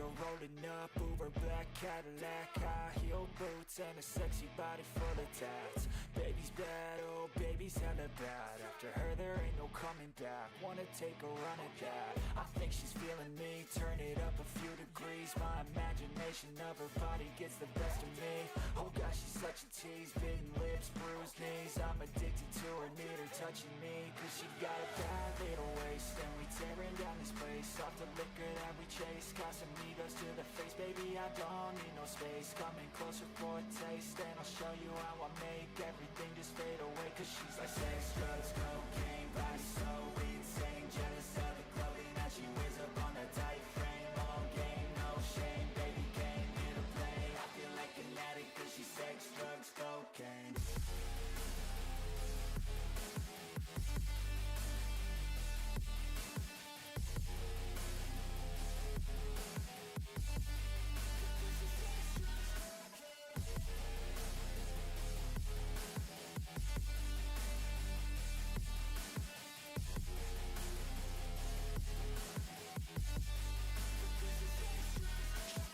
her rolling up, Uber black Cadillac, high heel boots and a sexy body full of tats. Baby's bad, oh baby's hella bad. After her there ain't no coming back. Wanna take a run at that. I think she's feeling me, turn it up a few degrees. My imagination of her body gets the best of me. Oh gosh, she's such a tease, bitten lips, bruised knees. I'm addicted to her, need her touching me, cause she got a bad little waist. And we tearing down this place, off the liquor that we chase. Casamigos to the face, baby I don't need no space. Coming closer for a taste, and I'll show you how I make everything just fade away. Cause she's like sex, drugs, cocaine, body so insane. Jealous of the clothing that she wears up on a tight frame. All game, no shame, baby came here to play. I feel like an addict cause she's sex, drugs, cocaine.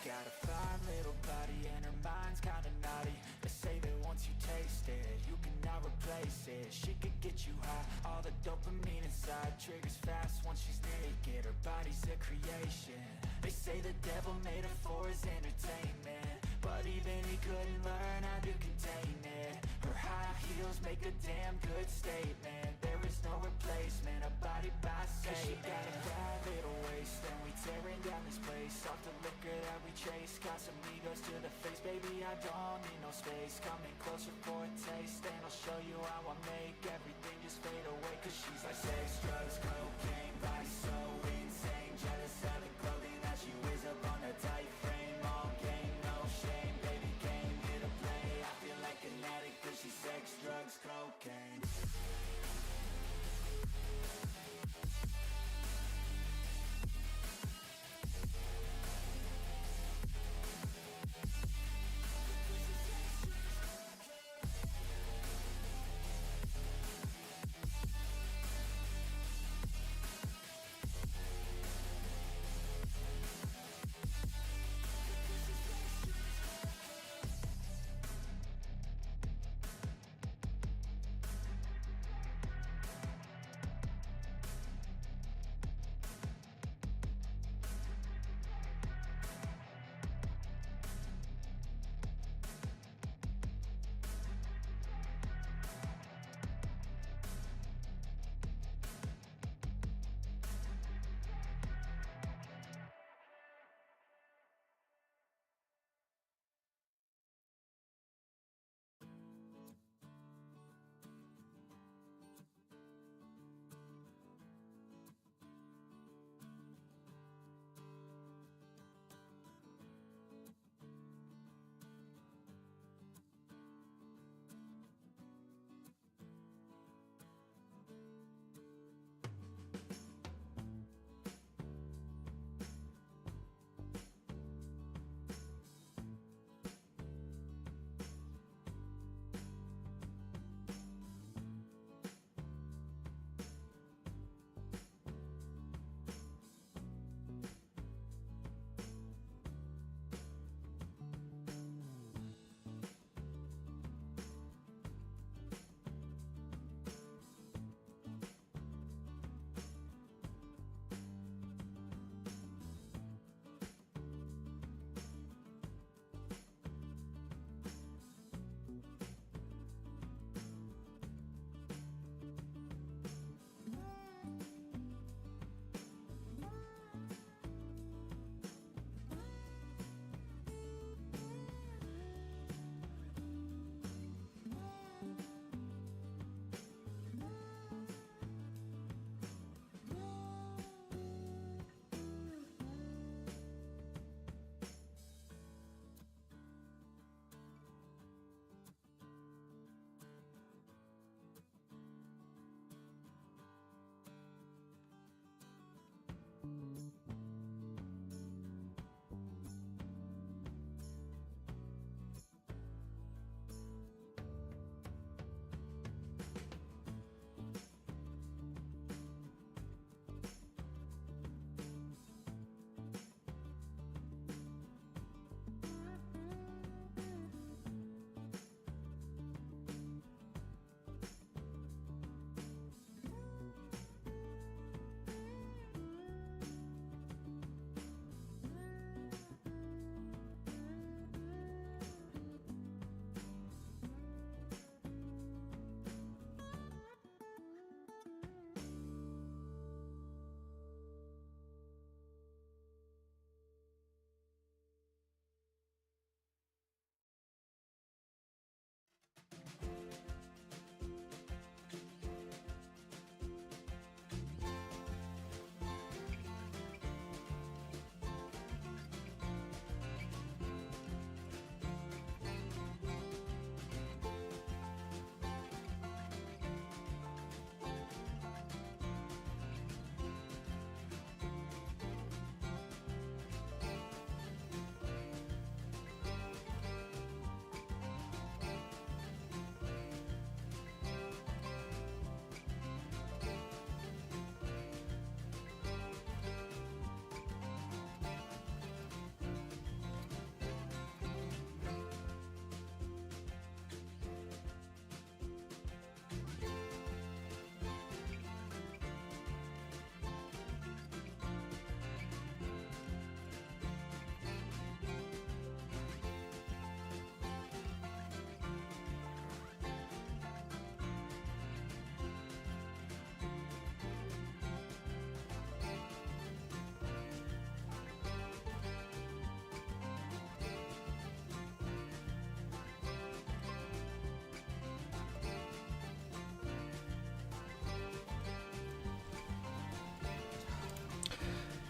Got a fine little body and her mind's kinda naughty. They say that once you taste it, you cannot replace it. She could get you high, all the dopamine inside triggers fast once she's naked. Her body's a creation. They say the devil made her for his entertainment, but even he couldn't learn how to contain it. Her high heels make a damn good statement. There is no replacement, a body by Satan. Cause she got a bad little waist, and we tearing down this place. Off the liquor that we chase, Casamigos to the face. Baby, I don't need no space. Coming closer for a taste, and I'll show you how I make everything just fade away. Cause she's like sex, drugs, cocaine, body so insane. Jealous of the clothing that she wears up on a tight frame. All game, no shame, baby came here to play. I feel like an addict cause she's sex, drugs, cocaine.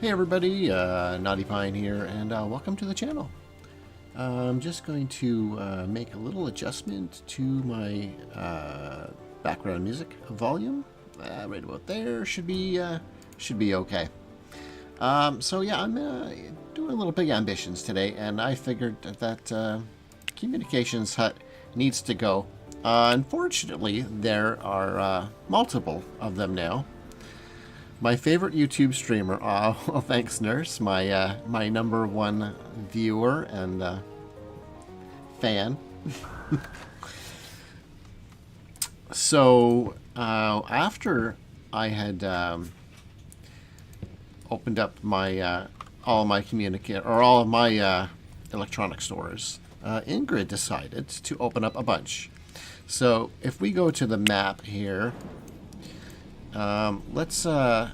Hey everybody, Naughty Pine here, and welcome to the channel. I'm just going to make a little adjustment to my background music volume. Right about there should be okay. So yeah, I'm doing a little big ambitions today, and I figured that Communications Hut needs to go. Unfortunately, there are multiple of them now. My favorite YouTube streamer, well, thanks Nurse, my my #1 viewer and fan. So after I had opened up my all of my electronic stores, Ingrid decided to open up a bunch. So if we go to the map here. Let's, I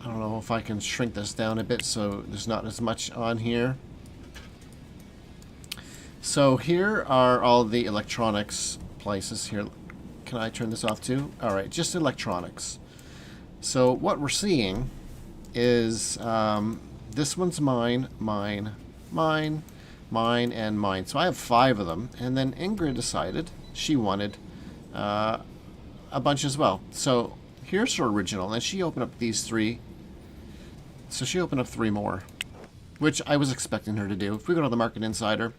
don't know if I can shrink this down a bit so there's not as much on here. So here are all the electronics places here. Can I turn this off too? Alright, just electronics. So what we're seeing is, this one's mine, and mine. So I have 5 of them, and then Ingrid decided she wanted, a bunch as well. So here's her original, and she opened up these 3. So she opened up 3 more, which I was expecting her to do. If we go to the Market Insider,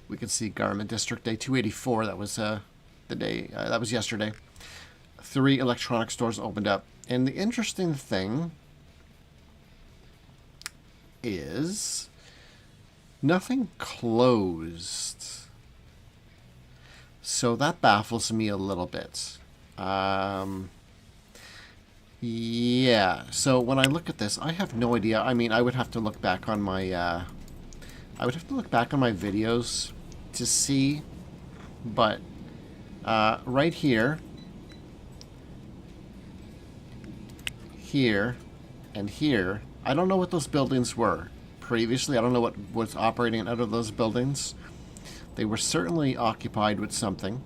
we can see Garment District Day 284. That was the day. That was yesterday. 3 electronic stores opened up, and the interesting thing is nothing closed. So that baffles me a little bit. Yeah, so when I look at this, I have no idea. I mean, I would have to look back on my, videos to see, but, right here, and here, I don't know what those buildings were previously. I don't know what was operating out of those buildings. They were certainly occupied with something.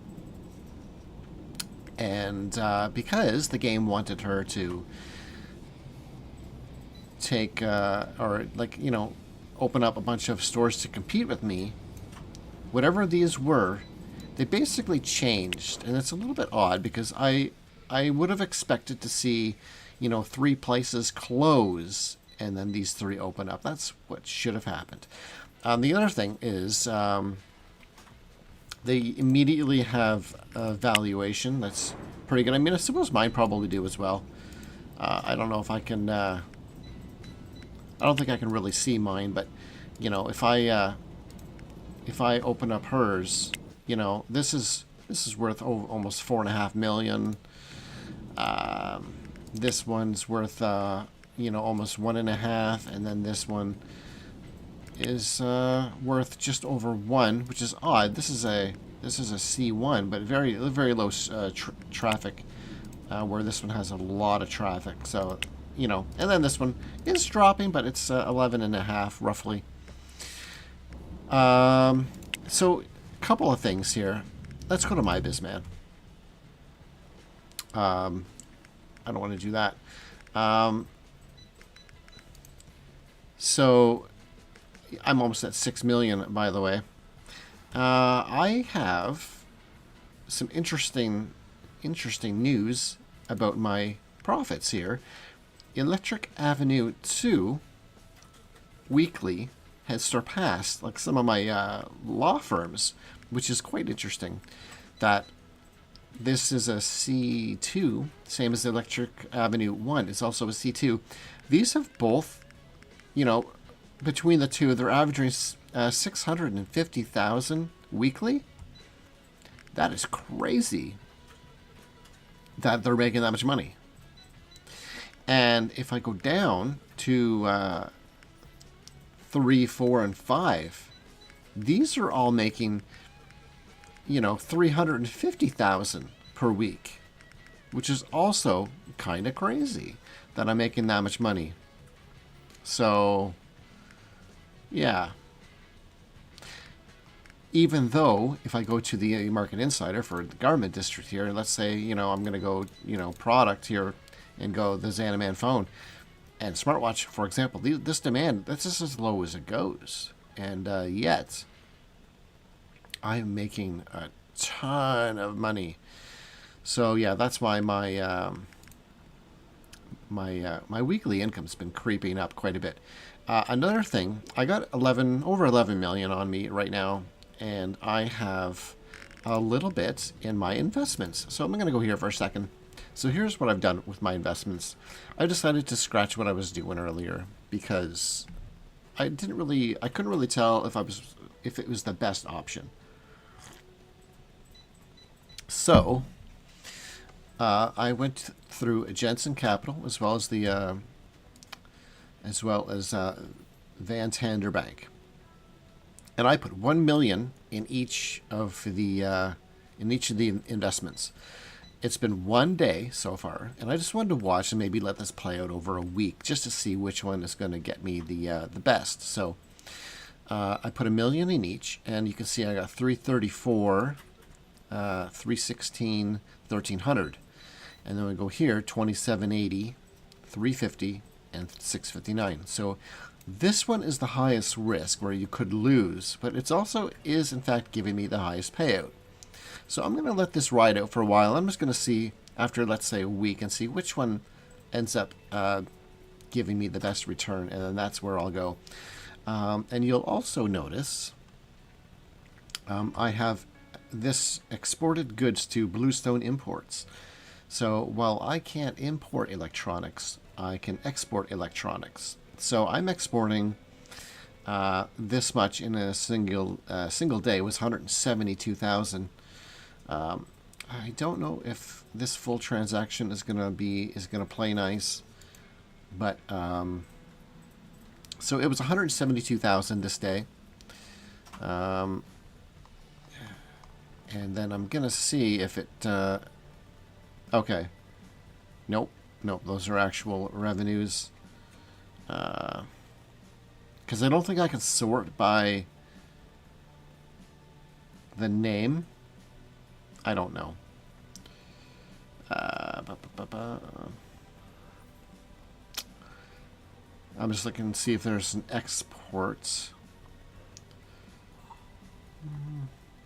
And because the game wanted her to take, or like, you know, open up a bunch of stores to compete with me, whatever these were, they basically changed. And it's a little bit odd because I would have expected to see, you know, 3 places close and then these 3 open up. That's what should have happened. The other thing is, they immediately have a valuation that's pretty good. I mean, I suppose mine probably do as well. I don't know if I can. I don't think I can really see mine, but you know, if I open up hers, you know, this is worth almost 4.5 million. This one's worth you know, almost 1.5, and then this one is worth just over 1, which is odd. This is a C1, but very low traffic, where this one has a lot of traffic. So, you know, and then this one is dropping, but it's 11.5 roughly. So a couple of things here. Let's go to My Bizman. I don't want to do that. So I'm almost at 6 million, by the way. I have some interesting news about my profits here. Electric Avenue 2 weekly has surpassed like some of my law firms, which is quite interesting. That this is a C2, same as Electric Avenue 1. It's also a C2. These have both, you know, between the two, they're averaging 650,000 weekly. That is crazy that they're making that much money. And if I go down to 3, 4, and 5, these are all making, you know, 350,000 per week, which is also kind of crazy that I'm making that much money. So, yeah. Even though, if I go to the Market Insider for the Garment District here, let's say, you know, I'm going to go, you know, product here and go the Xanaman phone, And smartwatch, for example, this demand, that's just as low as it goes. And yet, I'm making a ton of money. So yeah, that's why my my weekly income's been creeping up quite a bit. Another thing, I got over 11 million on me right now, and I have a little bit in my investments. So I'm going to go here for a second. So here's what I've done with my investments. I decided to scratch what I was doing earlier because I couldn't really tell if it was the best option. So I went through Jensen Capital as well as Van Tander Bank, and I put 1 million in each of the investments. It's been 1 day so far, and I just wanted to watch and maybe let this play out over a week just to see which one is going to get me the best. So I put 1 million in each, and you can see I got 334, 316, 1300, and then we go here 2780, 350, and 659. So this one is the highest risk where you could lose, but it's also is in fact giving me the highest payout. So I'm going to let this ride out for a while. I'm just going to see after, let's say, a week and see which one ends up giving me the best return, and then that's where I'll go. And you'll also notice I have this exported goods to Bluestone Imports. So while I can't import electronics, I can export electronics. So I'm exporting this much in a single day. It was 172,000. I don't know if this full transaction is gonna play nice, but so it was 172,000 this day, and then I'm gonna see if it. Okay, nope, those are actual revenues. Because I don't think I can sort by the name. I don't know. I'm just looking to see if there's an export.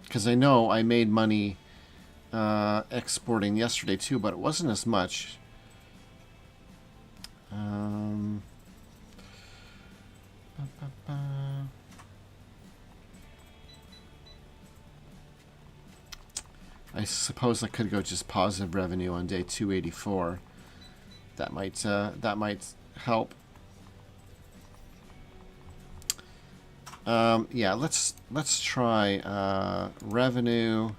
Because I know I made money exporting yesterday too, but it wasn't as much. I suppose I could go just positive revenue on day 284. That might help. Yeah, let's try revenue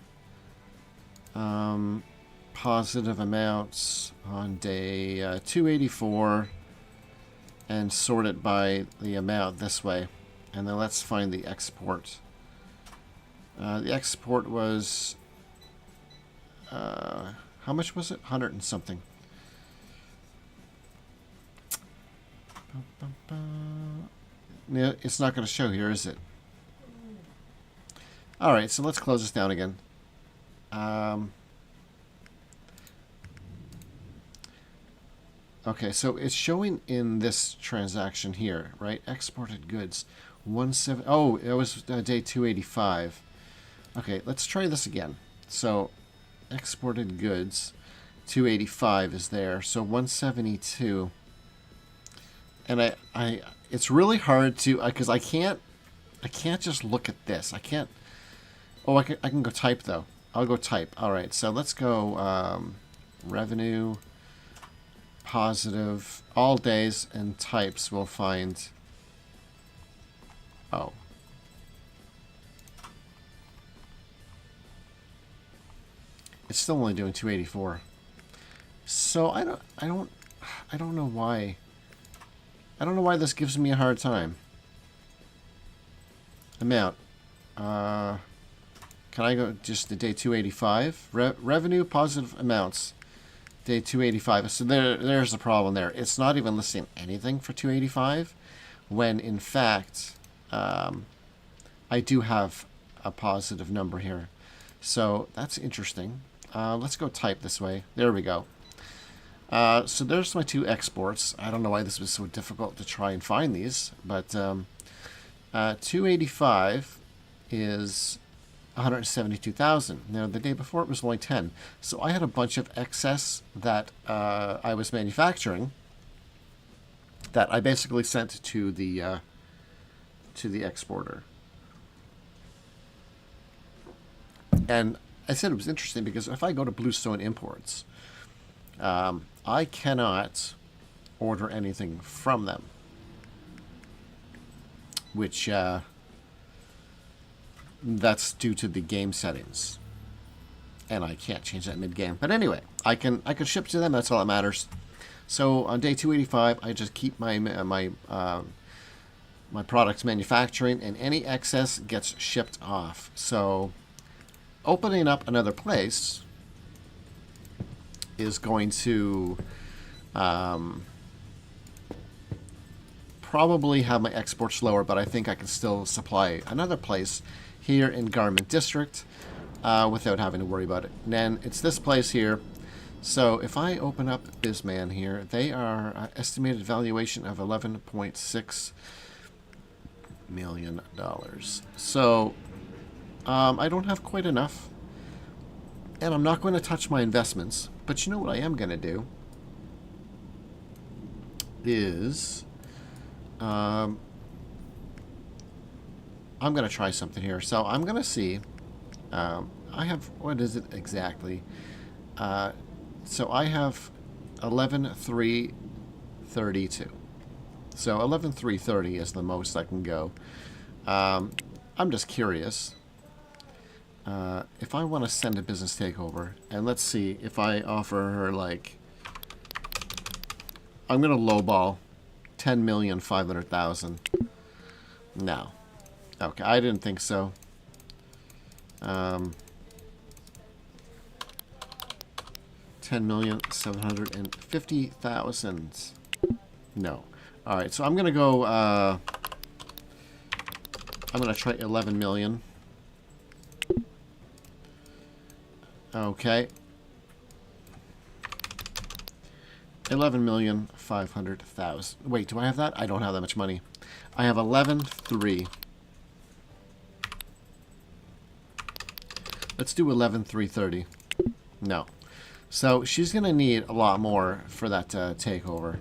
positive amounts on day 284 and sort it by the amount this way, and then let's find the export. The export was how much was it? 100 and something. Yeah, it's not going to show here, is it? All right, so let's close this down again. Okay, so it's showing in this transaction here, right? Exported goods, 17. Oh, it was day 285. Okay, let's try this again. So, exported goods, 285 is there. So 172. And it's really hard to because I can't just look at this. I can't. Oh, I can go type though. I'll go type. All right, so let's go revenue positive all days and types. We'll find. Oh. It's still only doing 284. So I don't know why. I don't know why this gives me a hard time. Amount. Can I go just to day 285? Revenue positive amounts. Day 285. So there's the problem there. It's not even listing anything for 285 when in fact I do have a positive number here. So that's interesting. Let's go type this way. There we go. So there's my two exports. I don't know why this was so difficult to try and find these, but 285 is 172,000. Now, the day before it was only 10. So I had a bunch of excess that I was manufacturing that I basically sent to the exporter. And I said it was interesting because if I go to Bluestone Imports, I cannot order anything from them, which that's due to the game settings, and I can't change that mid-game. But anyway, I can ship to them. That's all that matters. So on day 285, I just keep my products manufacturing, and any excess gets shipped off. So opening up another place is going to probably have my exports lower, but I think I can still supply another place here in Garment District without having to worry about it. And then it's this place here. So if I open up Bizman here, they are estimated valuation of $11.6 million. So I don't have quite enough, and I'm not going to touch my investments. But you know what I am going to do is I'm going to try something here. So I'm going to see. I have, what is it exactly? So I have 11,332. So 11,330 is the most I can go. I'm just curious. If I want to send a business takeover, and let's see if I offer her, like, I'm going to lowball 10,500,000. No. Okay, I didn't think so. 10,750,000. No. All right, so I'm going to go, I'm going to try 11 million. Okay. 11,500,000. Wait, do I have that? I don't have that much money. I have 11,300. Let's do 11,330. No. So she's going to need a lot more for that takeover.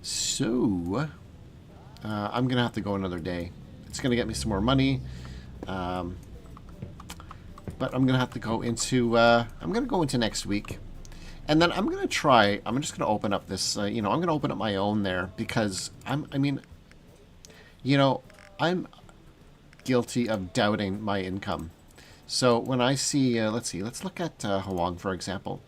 So I'm going to have to go another day. It's going to get me some more money. But I'm going to have to go into, I'm going to go into next week. And then I'm going to try, I'm just going to open up this, I'm going to open up my own there because I'm guilty of doubting my income. So when I see, let's look at Hwang, for example.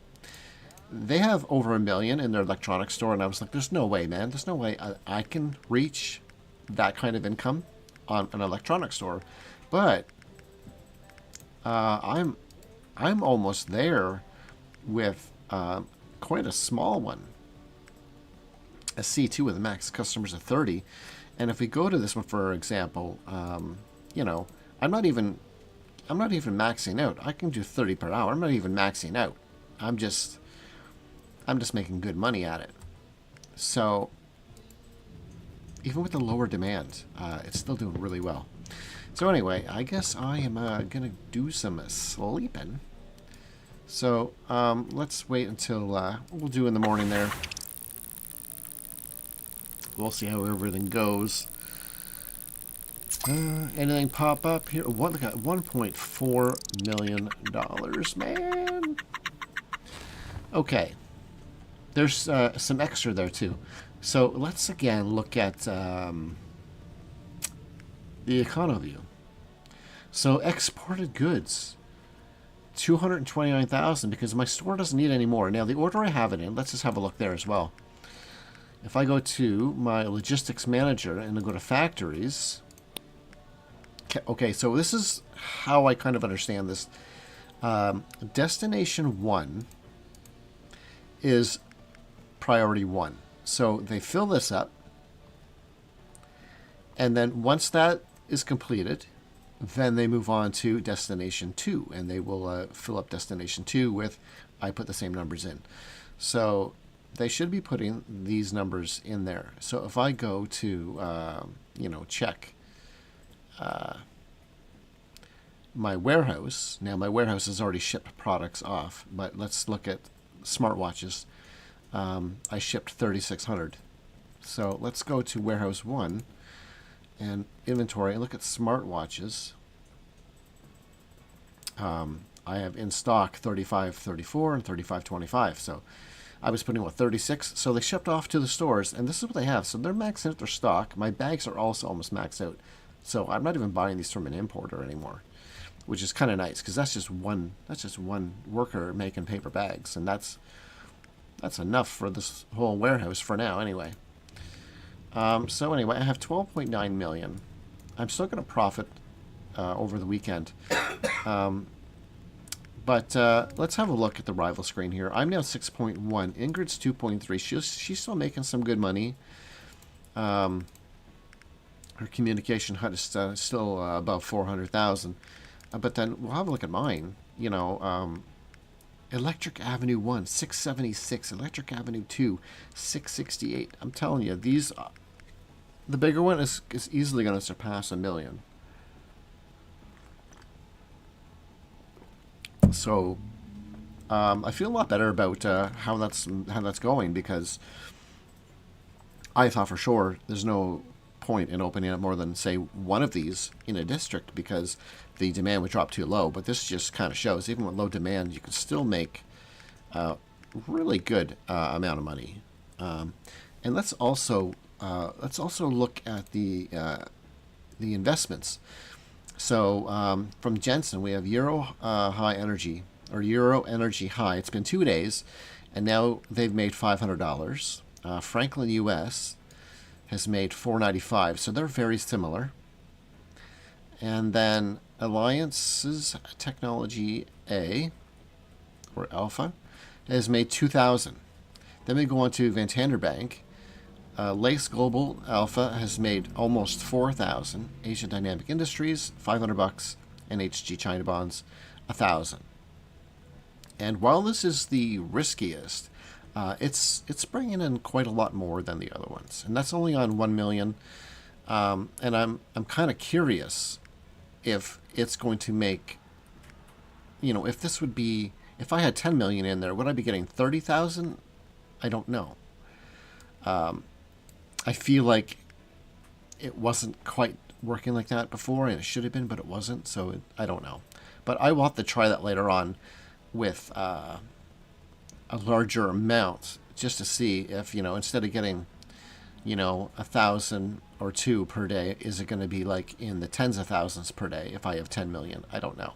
They have over $1 million in their electronics store, and I was like, there's no way, man. There's no way I can reach that kind of income on an electronics store. But I'm almost there with quite a small one. A C2 with a max customers of 30. And if we go to this one, for example, I'm not even maxing out. I can do 30 per hour. I'm not even maxing out. I'm just making good money at it. So even with the lower demand, it's still doing really well. So anyway, I guess I am gonna do some sleeping. So let's wait until we'll do in the morning there. We'll see how everything goes. Anything pop up here? Look at $1.4 million, man. Okay. There's some extra there, too. So let's, again, look at the EconoView. So exported goods, 229,000, because my store doesn't need any more. Now, the order I have it in, let's just have a look there as well. If I go to my logistics manager and I go to factories... Okay, so this is how I kind of understand this. Destination 1 is priority 1. So they fill this up, and then once that is completed, then they move on to destination 2, and they will fill up destination 2 with, I put the same numbers in. So they should be putting these numbers in there. So if I go to, check my warehouse, now my warehouse has already shipped products off, but let's look at smartwatches. I shipped 3,600. So let's go to warehouse 1 and inventory and look at smartwatches. I have in stock 3534 and 3525. So I was putting, 36? So they shipped off to the stores, and this is what they have. So they're maxing out their stock. My bags are also almost maxed out. So I'm not even buying these from an importer anymore, which is kind of nice because that's just one worker making paper bags, and that's enough for this whole warehouse for now anyway. So anyway, I have 12.9 million. I'm still going to profit over the weekend. But let's have a look at the rival screen here. I'm now 6.1. Ingrid's 2.3. She's still making some good money. Her communication HUD is still above 400,000. But then we'll have a look at mine. Electric Avenue 1, 676. Electric Avenue 2, 668. I'm telling you, these... the bigger one is easily going to surpass 1 million. So I feel a lot better about how that's going, because I thought for sure there's no point in opening up more than, say, one of these in a district because the demand would drop too low. But this just kind of shows even with low demand, you can still make a really good amount of money. And let's also look at the investments. So from Jensen, we have Euro High Energy, or Euro Energy High. It's been 2 days, and now they've made $500. Franklin US has made $495, so they're very similar. And then Alliance's Technology A, or Alpha, has made 2,000. Then we go on to Van Bank. Lace Global Alpha has made almost 4,000. Asia Dynamic Industries, $500, and HG China Bonds, 1,000. And while this is the riskiest, it's bringing in quite a lot more than the other ones, and that's only on 1 million. And I'm kind of curious if it's going to make, if this would be, if I had 10 million in there, would I be getting 30,000? I don't know. I feel like it wasn't quite working like that before, and it should have been, but it wasn't, so I don't know. But I will have to try that later on with a larger amount, just to see if, instead of getting, 1,000 or 2 per day, is it going to be like in the tens of thousands per day if I have 10 million? I don't know.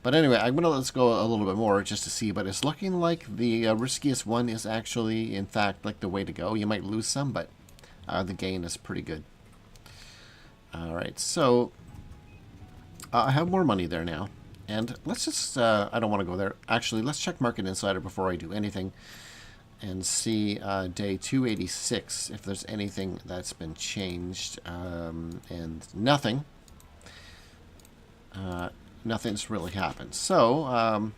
But anyway, I'm going to let's go a little bit more just to see, but it's looking like the riskiest one is actually, in fact, like the way to go. You might lose some, but the gain is pretty good. All right, so I have more money there now. And let's just, I don't want to go there. Actually, let's check Market Insider before I do anything and see day 286 if there's anything that's been changed. And nothing. Nothing's really happened. So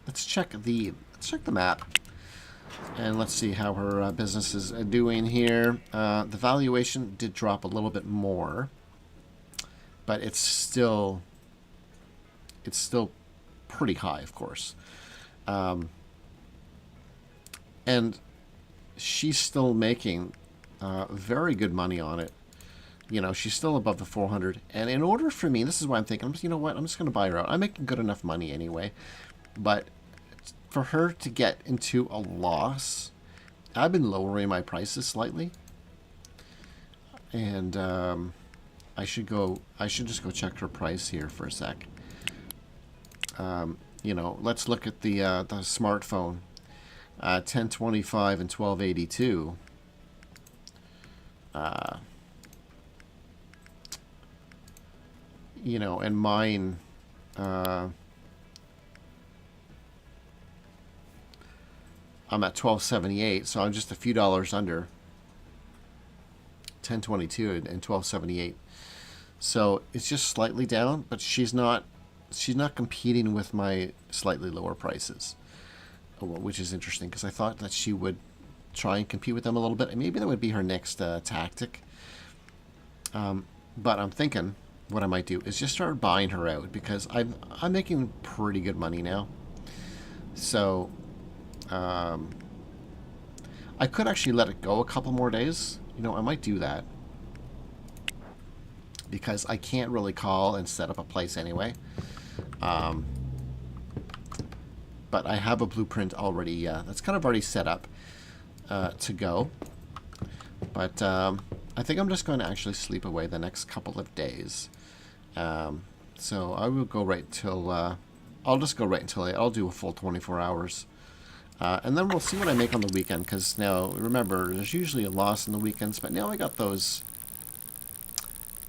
let's check the map, and let's see how her business is doing here. The valuation did drop a little bit more, but it's still pretty high, of course. And she's still making very good money on it. She's still above the 400. And in order for me, this is why I'm thinking, you know what, I'm just going to buy her out. I'm making good enough money anyway. But for her to get into a loss, I've been lowering my prices slightly. And I should just go check her price here for a sec. Let's look at the smartphone. 1025 and 1282. And mine, I'm at 1278, so I'm just a few dollars under 1022 and 1278. So it's just slightly down, but she's not competing with my slightly lower prices. which is interesting because I thought that she would try and compete with them a little bit. And maybe that would be her next tactic. But I'm thinking what I might do is just start buying her out because I'm making pretty good money now. So I could actually let it go a couple more days. You know, I might do that because I can't really call and set up a place anyway. But I have a blueprint already that's kind of already set up to go. But I think I'm just going to actually sleep away the next couple of days. So I will go right till I'll just go right until I'll do a full 24 hours. And then we'll see what I make on the weekend, because now, remember, there's usually a loss on the weekends, but now I got those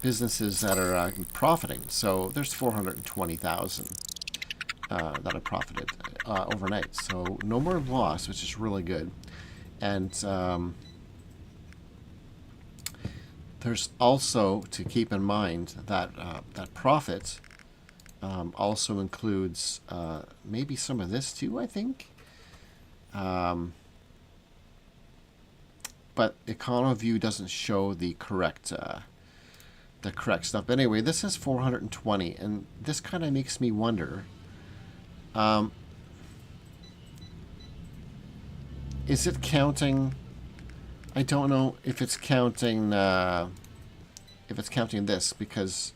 businesses that are profiting. So there's 420,000 that I profited overnight. So no more loss, which is really good. And there's also to keep in mind that that profit also includes maybe some of this too, I think. But EconoView doesn't show the correct stuff. But anyway, this is 420, and this kind of makes me wonder. Is it counting? I don't know if it's counting. If it's counting this, because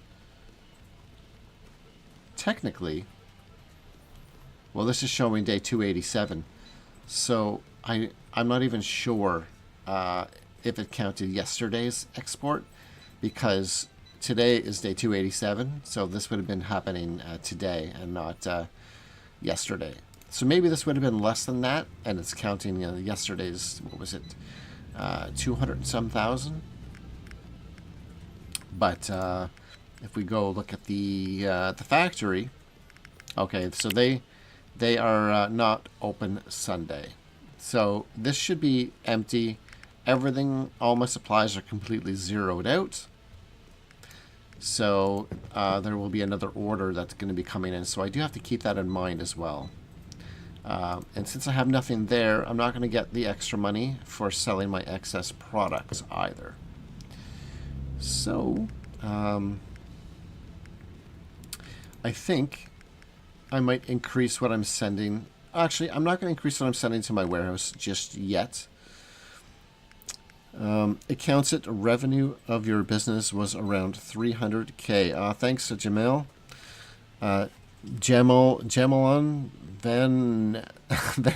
technically, well, this is showing day 287. So I'm not even sure if it counted yesterday's export, because today is day 287. So this would have been happening today and not yesterday. So maybe this would have been less than that, and it's counting yesterday's, what was it, 200 and some thousand. But if we go look at the factory, okay, so they are not open Sunday. So this should be empty. Everything, all my supplies are completely zeroed out. So there will be another order that's going to be coming in. So I do have to keep that in mind as well. And since I have nothing there, I'm not going to get the extra money for selling my excess products either. So I think I might increase what I'm sending. Actually, I'm not going to increase what I'm sending to my warehouse just yet. It counts it revenue of your business was around 300K. Thanks to Jamil. Jamelon Van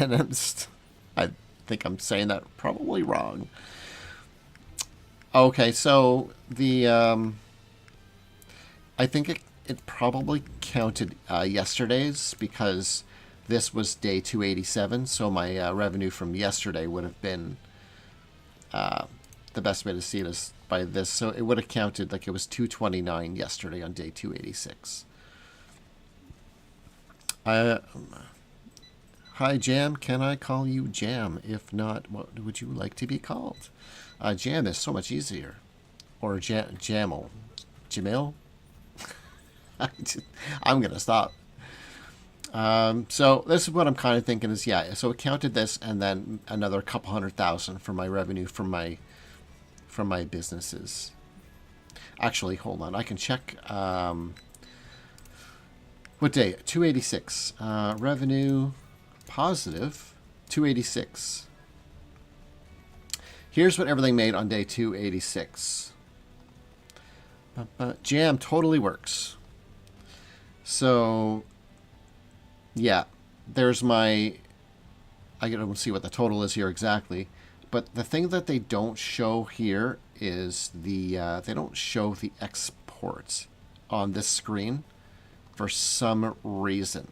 Enst. I think I'm saying that probably wrong. Okay, so the I think it probably counted yesterday's, because this was day 287, so my revenue from yesterday would have been the best way to see it is by this. So it would have counted like it was 229 yesterday on day 286. Hi, Jam. Can I call you Jam? If not, what would you like to be called? Jam is so much easier. Or Jamil. Jamil? I'm going to stop. So this is what I'm kind of thinking is, yeah, so it counted this and then another couple 100,000 for my revenue from my businesses. Actually, hold on. I can check. What day? 286. Revenue positive 286. Here's what everything made on day 286. Jam totally works. So, yeah, there's my, I don't see what the total is here exactly, but the thing that they don't show here is the, they don't show the exports on this screen for some reason.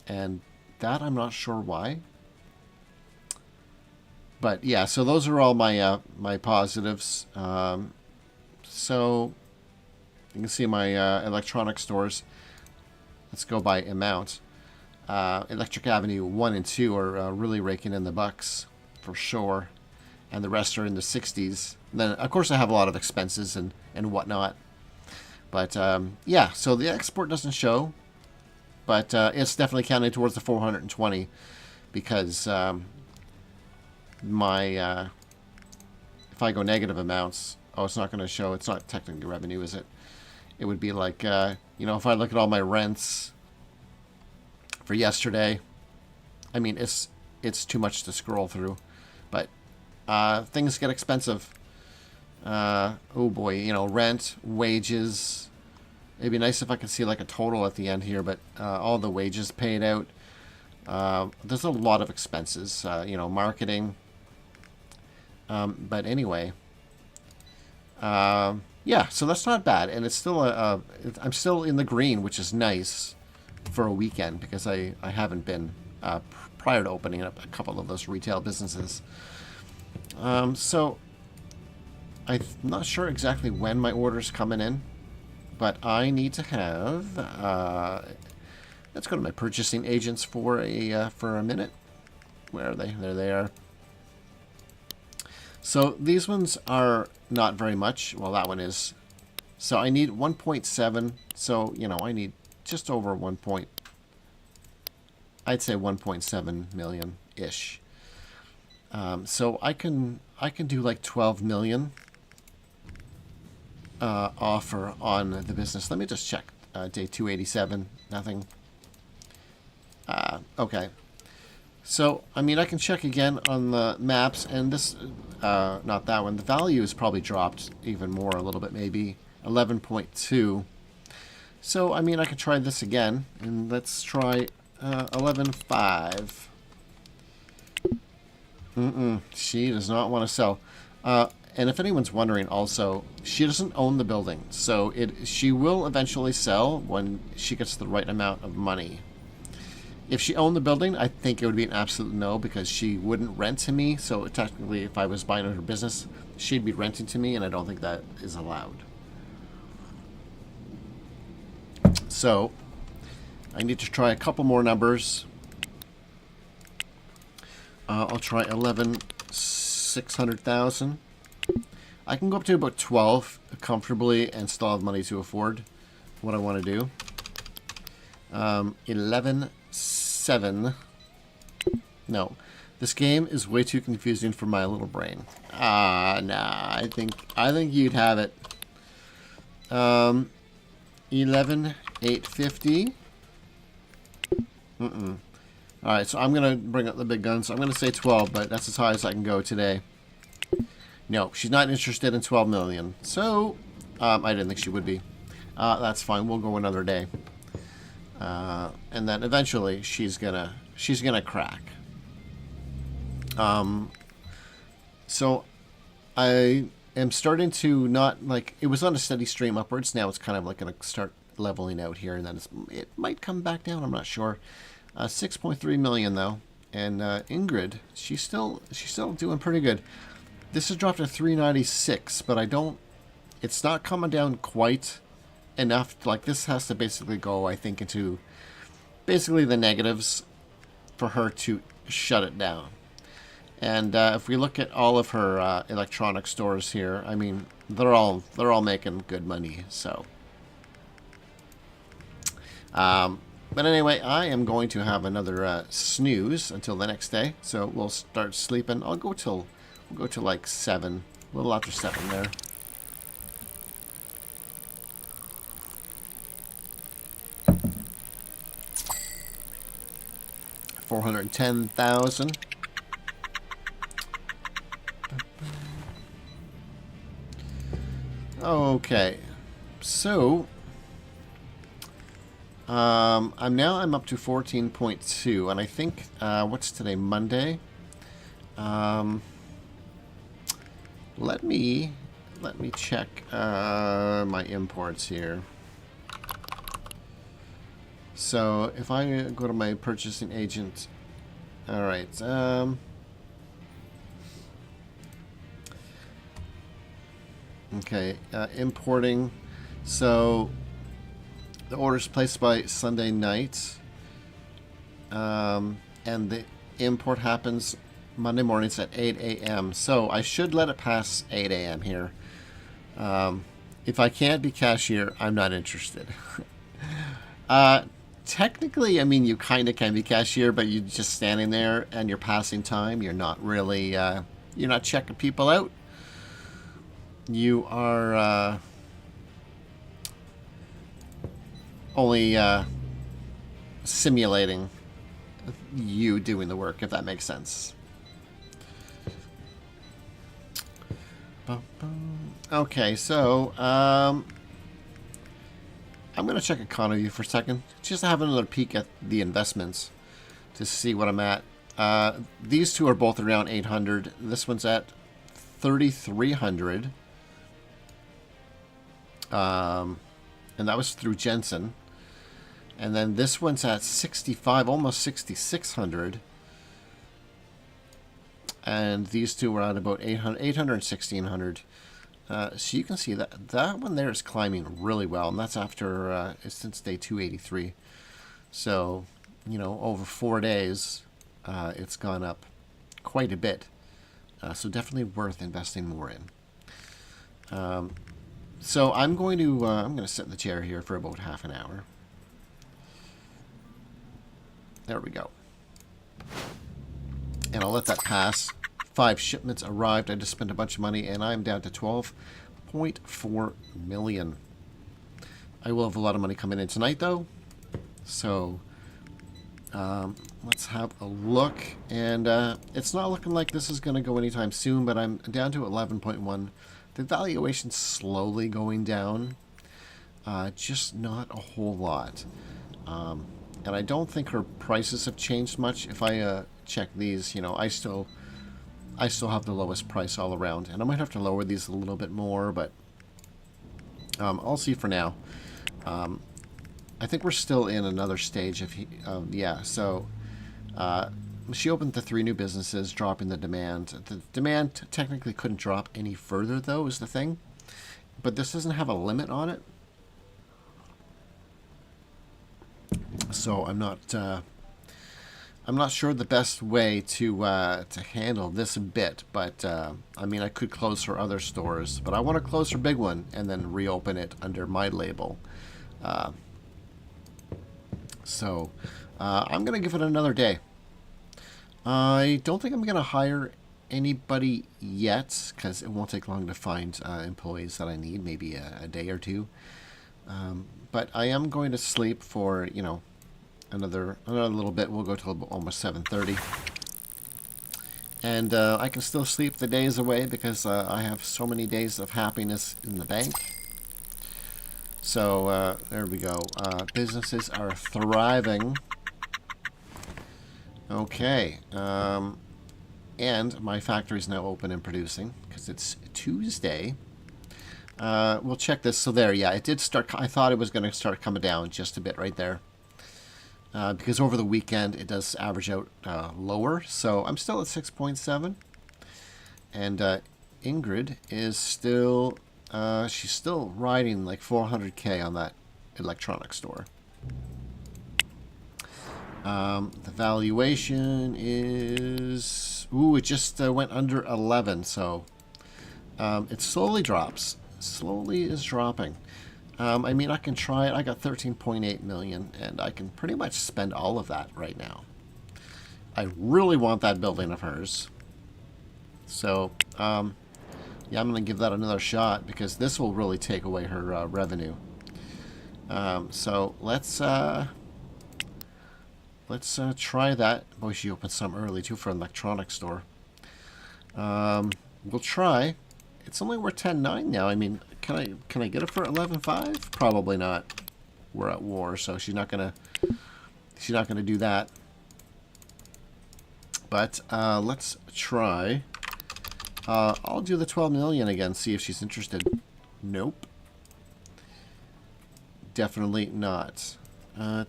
And that I'm not sure why. But yeah, so those are all my my positives. So you can see my electronic stores. Let's go by amount. Electric Avenue 1 and 2 are really raking in the bucks for sure, and the rest are in the 60s. And then of course I have a lot of expenses and whatnot. But yeah, so the export doesn't show, but it's definitely counting towards the 420 because my if I go negative amounts, oh, it's not going to show. It's not technically revenue, is it? It would be like, you know, if I look at all my rents for yesterday, I mean, it's too much to scroll through, but things get expensive. Oh boy, you know, rent, wages. It'd be nice if I could see like a total at the end here, but all the wages paid out. There's a lot of expenses, you know, marketing. But anyway, yeah, so that's not bad, and it's still I'm still in the green, which is nice for a weekend, because I haven't been prior to opening up a couple of those retail businesses. So I'm not sure exactly when my order's coming in, but I need to have. Let's go to my purchasing agents for a minute. Where are they? There they are. So these ones are not very much. Well, that one is. So I need 1.7. So, you know, I need just over 1. I'd say 1.7 million-ish. So I can do like 12 million offer on the business. Let me just check. Day 287. Nothing. Okay. So, I mean, I can check again on the maps, and this, not that one, the value has probably dropped even more, a little bit, maybe 11.2. So, I mean, I could try this again, and let's try 11.5. She does not want to sell. And if anyone's wondering also, she doesn't own the building, so she will eventually sell when she gets the right amount of money. If she owned the building, I think it would be an absolute no, because she wouldn't rent to me. So technically, if I was buying her business, she'd be renting to me, and I don't think that is allowed. So I need to try a couple more numbers. I'll try 11,600,000. I can go up to about 12 comfortably and still have money to afford what I want to do. 11.7. No, this game is way too confusing for my little brain. Nah, I think you'd have it. 11.850. All right, so I'm gonna bring up the big guns. I'm gonna say 12, but that's as high as I can go today. No, she's not interested in 12 million. So I didn't think she would be. That's fine. We'll go another day. And then eventually she's gonna crack. So I am starting to not like, it was on a steady stream upwards. Now it's kind of like gonna start leveling out here, and then it might come back down. I'm not sure. 6.3 million though, and Ingrid, she's still doing pretty good. This has dropped to 396, but it's not coming down quite enough. Like, this has to basically go, I think, into basically the negatives for her to shut it down. And if we look at all of her electronic stores here, I mean, they're all making good money. So, but anyway, I am going to have another snooze until the next day. So we'll start sleeping. We'll go till like 7, a little after 7 there. $410,000. Okay, so I'm up to 14.2, and I think what's today, Monday? Let me check my imports here. So if I go to my purchasing agent, all right. Okay, importing. So the order's placed by Sunday night, and the import happens Monday mornings at 8 a.m. So I should let it pass 8 a.m. here. If I can't be cashier, I'm not interested. technically, I mean, you kind of can be cashier, but you're just standing there and you're passing time. You're not really, you're not checking people out. You are only simulating you doing the work, if that makes sense. Okay, so I'm going to check economy for a second, just to have another peek at the investments to see what I'm at. These two are both around 800. This one's at 3,300. And that was through Jensen. And then this one's at 65, almost 6,600. And these two are at about 800 and 1,600. So you can see that that one there is climbing really well, and that's after since day 283. So, you know, over 4 days, it's gone up quite a bit. So definitely worth investing more in. So I'm going to sit in the chair here for about half an hour. There we go. And I'll let that pass. 5 shipments arrived. I just spent a bunch of money, and I'm down to 12.4 million. I will have a lot of money coming in tonight, though. So let's have a look. And it's not looking like this is going to go anytime soon, but I'm down to 11.1. The valuation's slowly going down. Just not a whole lot. And I don't think her prices have changed much. If I check these, you know, I still have the lowest price all around, and I might have to lower these a little bit more, but I'll see for now. I think we're still in another stage of yeah. So she opened the 3 new businesses, dropping the demand. The demand technically couldn't drop any further, though, is the thing. But this doesn't have a limit on it, so I'm not sure the best way to handle this bit, but I mean, I could close her other stores, but I want to close her big one and then reopen it under my label. So I'm going to give it another day. I don't think I'm going to hire anybody yet, because it won't take long to find employees that I need, maybe a day or two. But I am going to sleep for, you know, another little bit. We'll go till almost 7:30, and I can still sleep the days away because I have so many days of happiness in the bank. So there we go. Businesses are thriving. Okay, and my factory is now open and producing because it's Tuesday. We'll check this. So there, yeah, it did start. I thought it was going to start coming down just a bit right there. Because over the weekend it does average out lower, so I'm still at 6.7, and Ingrid is still she's still riding like 400k on that electronics store. The valuation is it just went under 11, so it slowly drops. Slowly is dropping. I mean, I can try it. I got 13.8 million, and I can pretty much spend all of that right now. I really want that building of hers. So, yeah, I'm going to give that another shot, because this will really take away her revenue. So, let's try that. Boy, she opened some early, too, for an electronics store. We'll try. It's only worth 10.9 now. I mean, can I get it for 11.5? Probably not. We're at war, so she's not gonna do that. But let's try. I'll do the 12 million again. See if she's interested. Nope. Definitely not.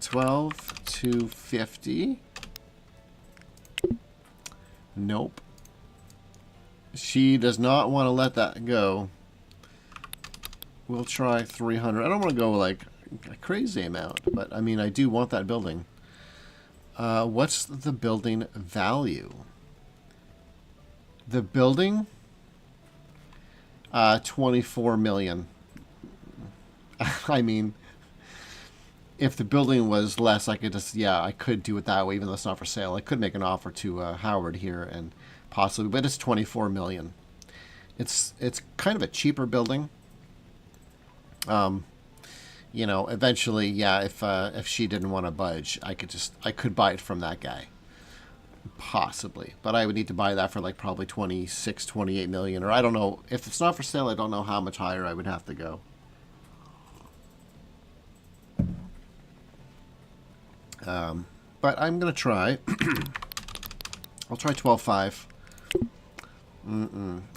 12 to 50. Nope. She does not want to let that go. We'll try 300. I don't want to go like a crazy amount, but I mean, I do want that building. What's the building value? The building? 24 million. I mean, if the building was less, I could just, yeah, I could do it that way, even though it's not for sale. I could make an offer to Howard here and possibly, but it's 24 million. It's kind of a cheaper building. You know, eventually, yeah, if she didn't want to budge, I could buy it from that guy. Possibly. But I would need to buy that for like probably 26, 28 million, or I don't know. If it's not for sale, I don't know how much higher I would have to go. But I'm going to try. I'll try 12.5.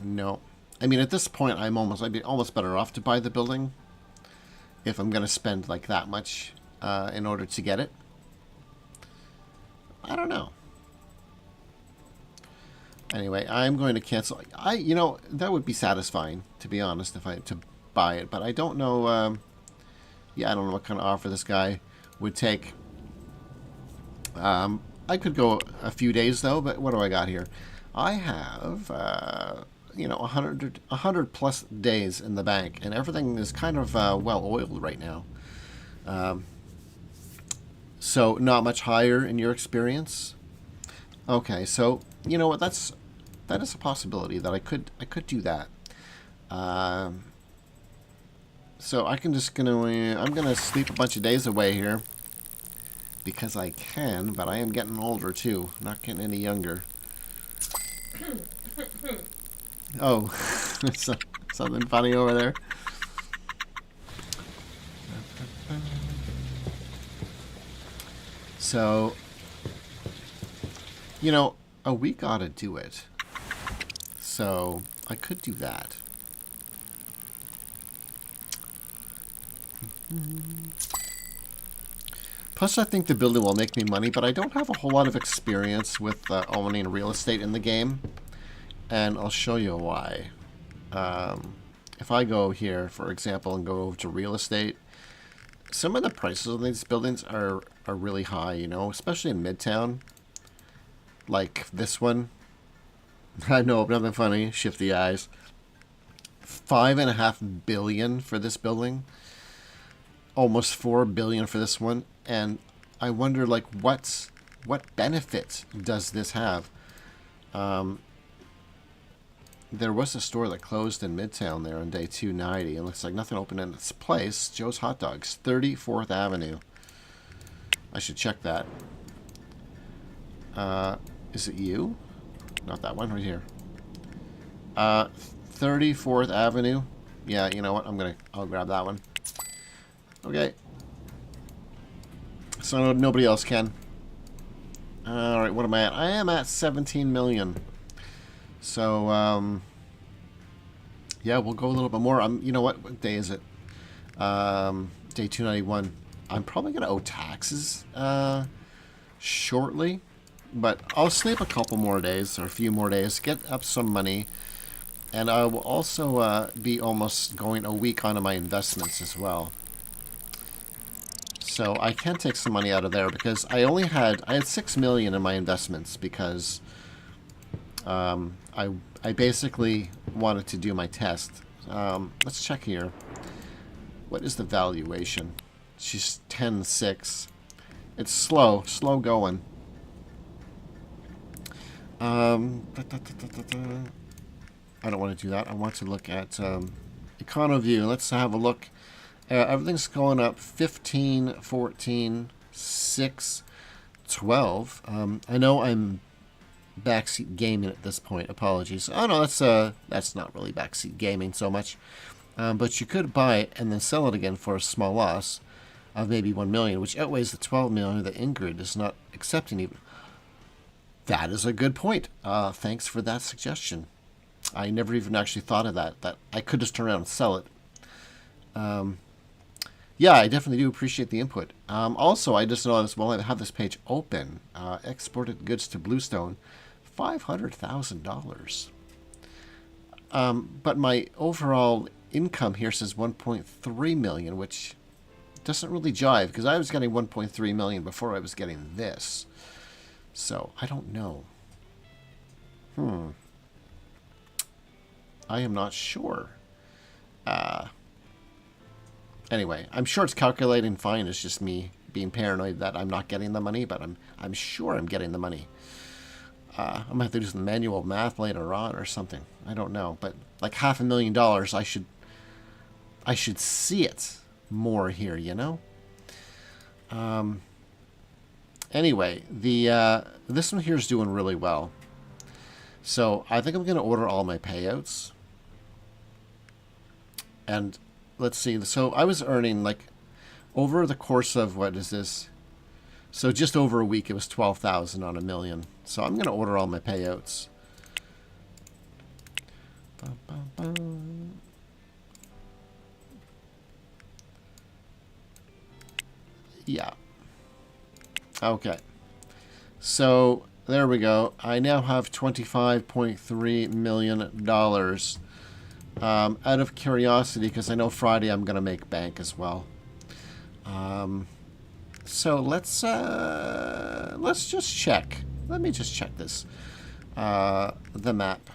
No. I mean, at this point, I'd be almost better off to buy the building if I'm going to spend like that much in order to get it. I don't know. Anyway, I'm going to cancel. You know, that would be satisfying, to be honest, if I had to buy it. But I don't know. Yeah, I don't know what kind of offer this guy would take. I could go a few days though, but what do I got here? I have, you know, 100 plus days in the bank, and everything is kind of well oiled right now. So not much higher in your experience. Okay, so you know what? That is a possibility that I could do that. So I'm gonna sleep a bunch of days away here because I can, but I am getting older too, not getting any younger. Oh, something funny over there. So, you know, a week ought to do it. So I could do that. Plus, I think the building will make me money, but I don't have a whole lot of experience with owning real estate in the game, and I'll show you why. If I go here, for example, and go over to real estate, some of the prices of these buildings are really high, you know, especially in Midtown. Like this one. I know, nothing funny. Shifty eyes. $5.5 billion for this building. Almost $4 billion for this one. And I wonder, like, what benefit does this have? There was a store that closed in Midtown there on day 290. It looks like nothing open in its place. Joe's Hot Dogs, 34th Avenue. I should check that. Is it you? Not that one, right here. 34th Avenue. Yeah, you know what? I'll grab that one. Okay. So nobody else can. Alright, what am I at? I am at 17 million. So, yeah, we'll go a little bit more. You know what day is it? Day 291. I'm probably going to owe taxes shortly. But I'll sleep a couple more days, or a few more days, get up some money. And I will also be almost going a week onto my investments as well. So I can take some money out of there because I had 6 million in my investments because I basically wanted to do my test. Let's check here. What is the valuation? She's 10.6. It's slow going. I don't want to do that. I want to look at EconoView. Let's have a look. Everything's going up 15, 14, 6, 12. I know I'm backseat gaming at this point. Apologies. Oh no, that's not really backseat gaming so much. But you could buy it and then sell it again for a small loss of maybe 1 million, which outweighs the 12 million that Ingrid is not accepting even. That is a good point. Thanks for that suggestion. I never even actually thought of that. That I could just turn around and sell it. Yeah, I definitely do appreciate the input. Also, I just noticed while I have this page open, exported goods to Bluestone, $500,000. But my overall income here says 1.3 million, which doesn't really jive because I was getting 1.3 million before I was getting this. So, I don't know. I am not sure. Anyway, I'm sure it's calculating fine. It's just me being paranoid that I'm not getting the money, but I'm sure I'm getting the money. I'm gonna have to do some manual math later on or something. I don't know, but like $500,000, I should see it more here, you know. Anyway, this one here is doing really well. So I think I'm gonna order all my payouts. And let's see. So I was earning like over the course of what is this? So just over a week, it was 12,000 on $1 million. So I'm gonna order all my payouts. Yeah. Okay. So there we go. I now have $25.3 million. Out of curiosity, because I know Friday I'm gonna make bank as well. So let's just check. Let me just check this. The map,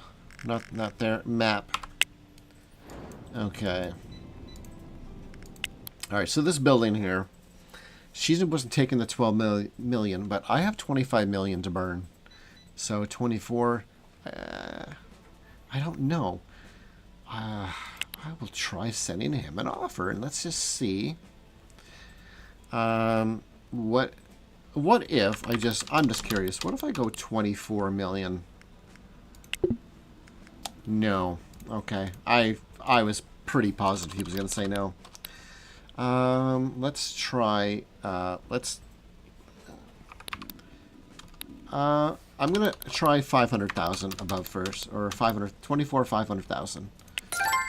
not there. Map. Okay. All right. So this building here, she wasn't taking the 12 million, but I have 25 million to burn. So 24. I don't know. I will try sending him an offer, and let's just see. What if I'm just curious. What if I go 24 million? No. Okay. I was pretty positive he was going to say no. Let's try, I'm going to try 500,000 above first, or 500,000.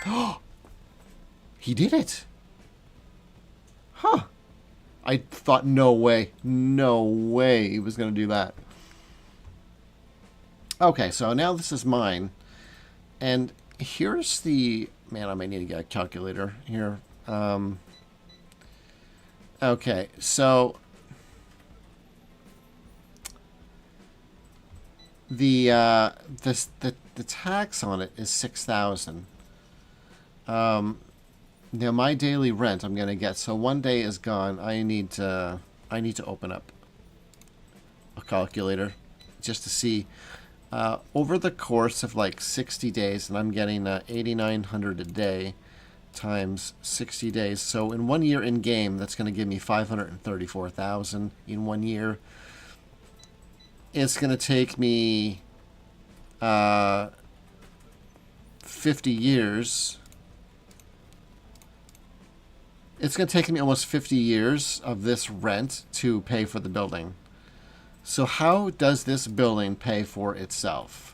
Oh, he did it. Huh. I thought, no way he was going to do that. Okay, so now this is mine. And here's the... Man, I might need to get a calculator here. Okay, so... The tax on it is 6,000. Now my daily rent I'm gonna get, so one day is gone. I need to open up a calculator just to see over the course of like 60 days, and I'm getting 8,900 a day times 60 days. So in 1 year in game, that's gonna give me 534,000 in 1 year. It's gonna take me 50 years. It's going to take me almost 50 years of this rent to pay for the building. So how does this building pay for itself?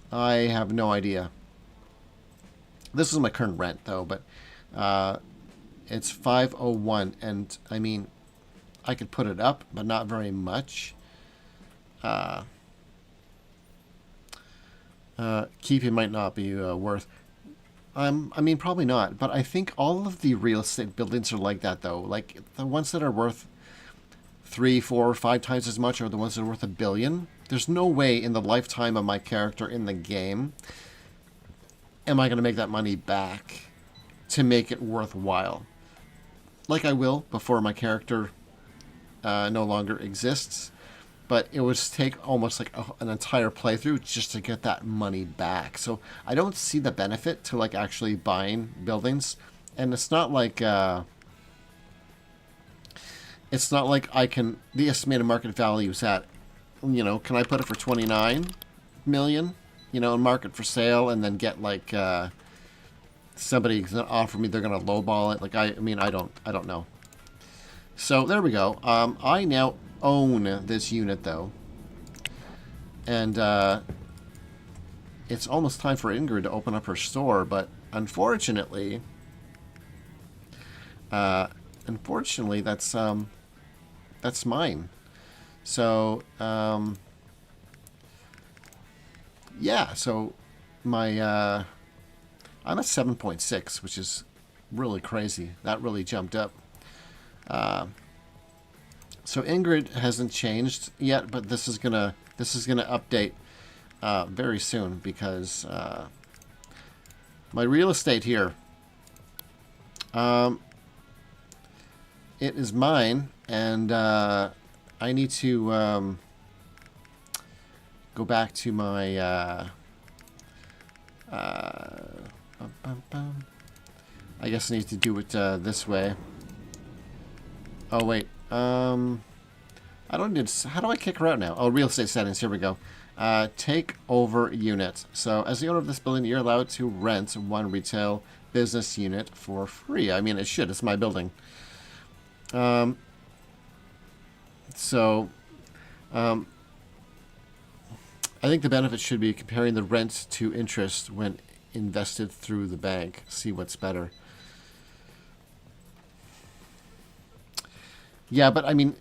I have no idea. This is my current rent, though, but it's 501, and I mean, I could put it up, but not very much. Keeping might not be worth... I mean, probably not, but I think all of the real estate buildings are like that, though. Like, the ones that are worth 3, 4, 5 times as much are the ones that are worth $1 billion. There's no way in the lifetime of my character in the game am I going to make that money back to make it worthwhile. Like I will before my character no longer exists. But it would take almost like an entire playthrough just to get that money back. So I don't see the benefit to like actually buying buildings. And it's not like I can, the estimated market value is at, you know, can I put it for 29 million, you know, and mark it for sale, and then get like somebody's gonna offer me, they're gonna lowball it. Like I mean, I don't know. So there we go. I now own this unit, though, and it's almost time for Ingrid to open up her store, but unfortunately that's mine. So yeah, so my I'm at 7.6, which is really crazy. That really jumped up. So Ingrid hasn't changed yet, but this is gonna update very soon, because my real estate here. it is mine, and I need to go back to my I guess I need to do it this way. Oh wait, I don't need to, how do I kick her out now? Oh, real estate settings, here we go. Take over unit. So as the owner of this building, you're allowed to rent one retail business unit for free. I mean, it should, it's my building. I think the benefit should be comparing the rent to interest when invested through the bank. See what's better. Yeah, but I mean,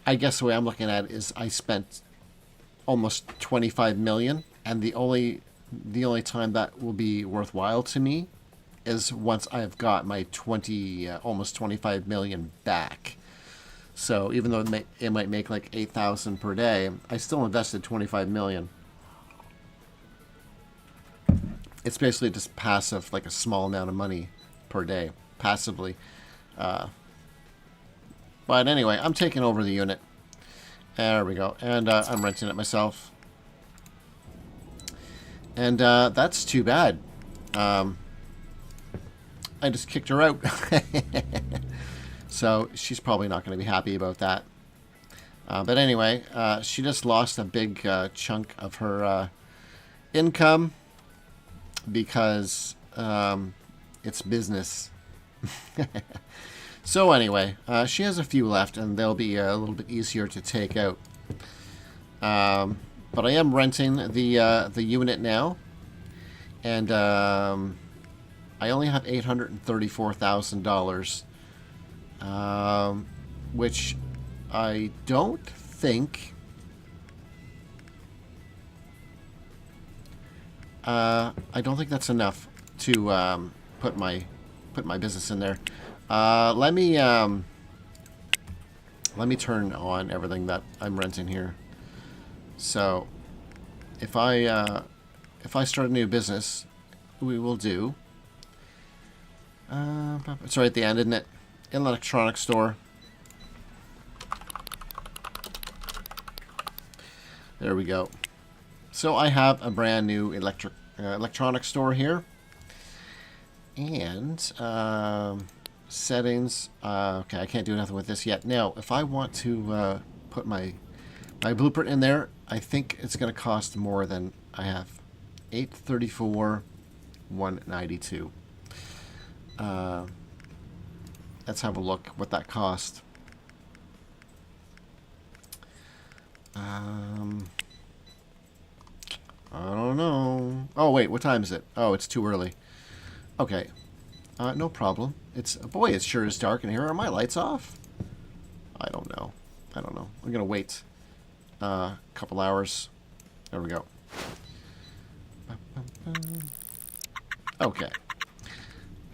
I guess the way I'm looking at it is I spent almost 25 million, and the only time that will be worthwhile to me is once I've got my almost 25 million back. So even though it might make like 8,000 per day, I still invested 25 million. It's basically just passive, like a small amount of money per day, passively. But anyway, I'm taking over the unit. There we go. And I'm renting it myself. And that's too bad. I just kicked her out. So she's probably not going to be happy about that. But anyway, she just lost a big chunk of her income because it's business. So anyway, she has a few left, and they'll be a little bit easier to take out. But I am renting the unit now, and I only have $834,000, which I don't think. I don't think that's enough to put my business in there. Let me turn on everything that I'm renting here. So, if I start a new business, we will do. It's right at the end, isn't it? An electronics store. There we go. So I have a brand new electronics store here, and settings. Okay, I can't do nothing with this yet. Now, if I want to put my blueprint in there, I think it's going to cost more than I have. $834,192. Let's have a look what that cost. I don't know. Oh wait, what time is it? Oh, it's too early. Okay, no problem. Boy, it sure is dark in here. Are my lights off? I don't know. I'm gonna wait a couple hours. There we go. Okay.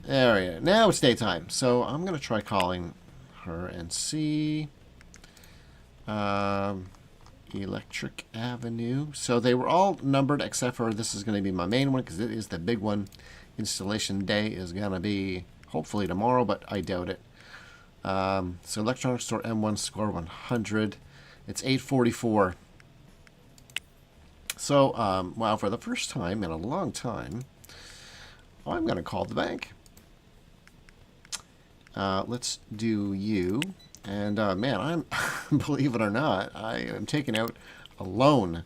There we go. Now it's daytime, so I'm gonna try calling her and see. Electric Avenue. So they were all numbered except for this is going to be my main one because it is the big one. Installation day is going to be hopefully tomorrow, but I doubt it. So electronics store M1 score 100. It's 844. So wow, for the first time in a long time, I'm going to call the bank. Let's do you. And man, I'm believe it or not, I am taking out a loan,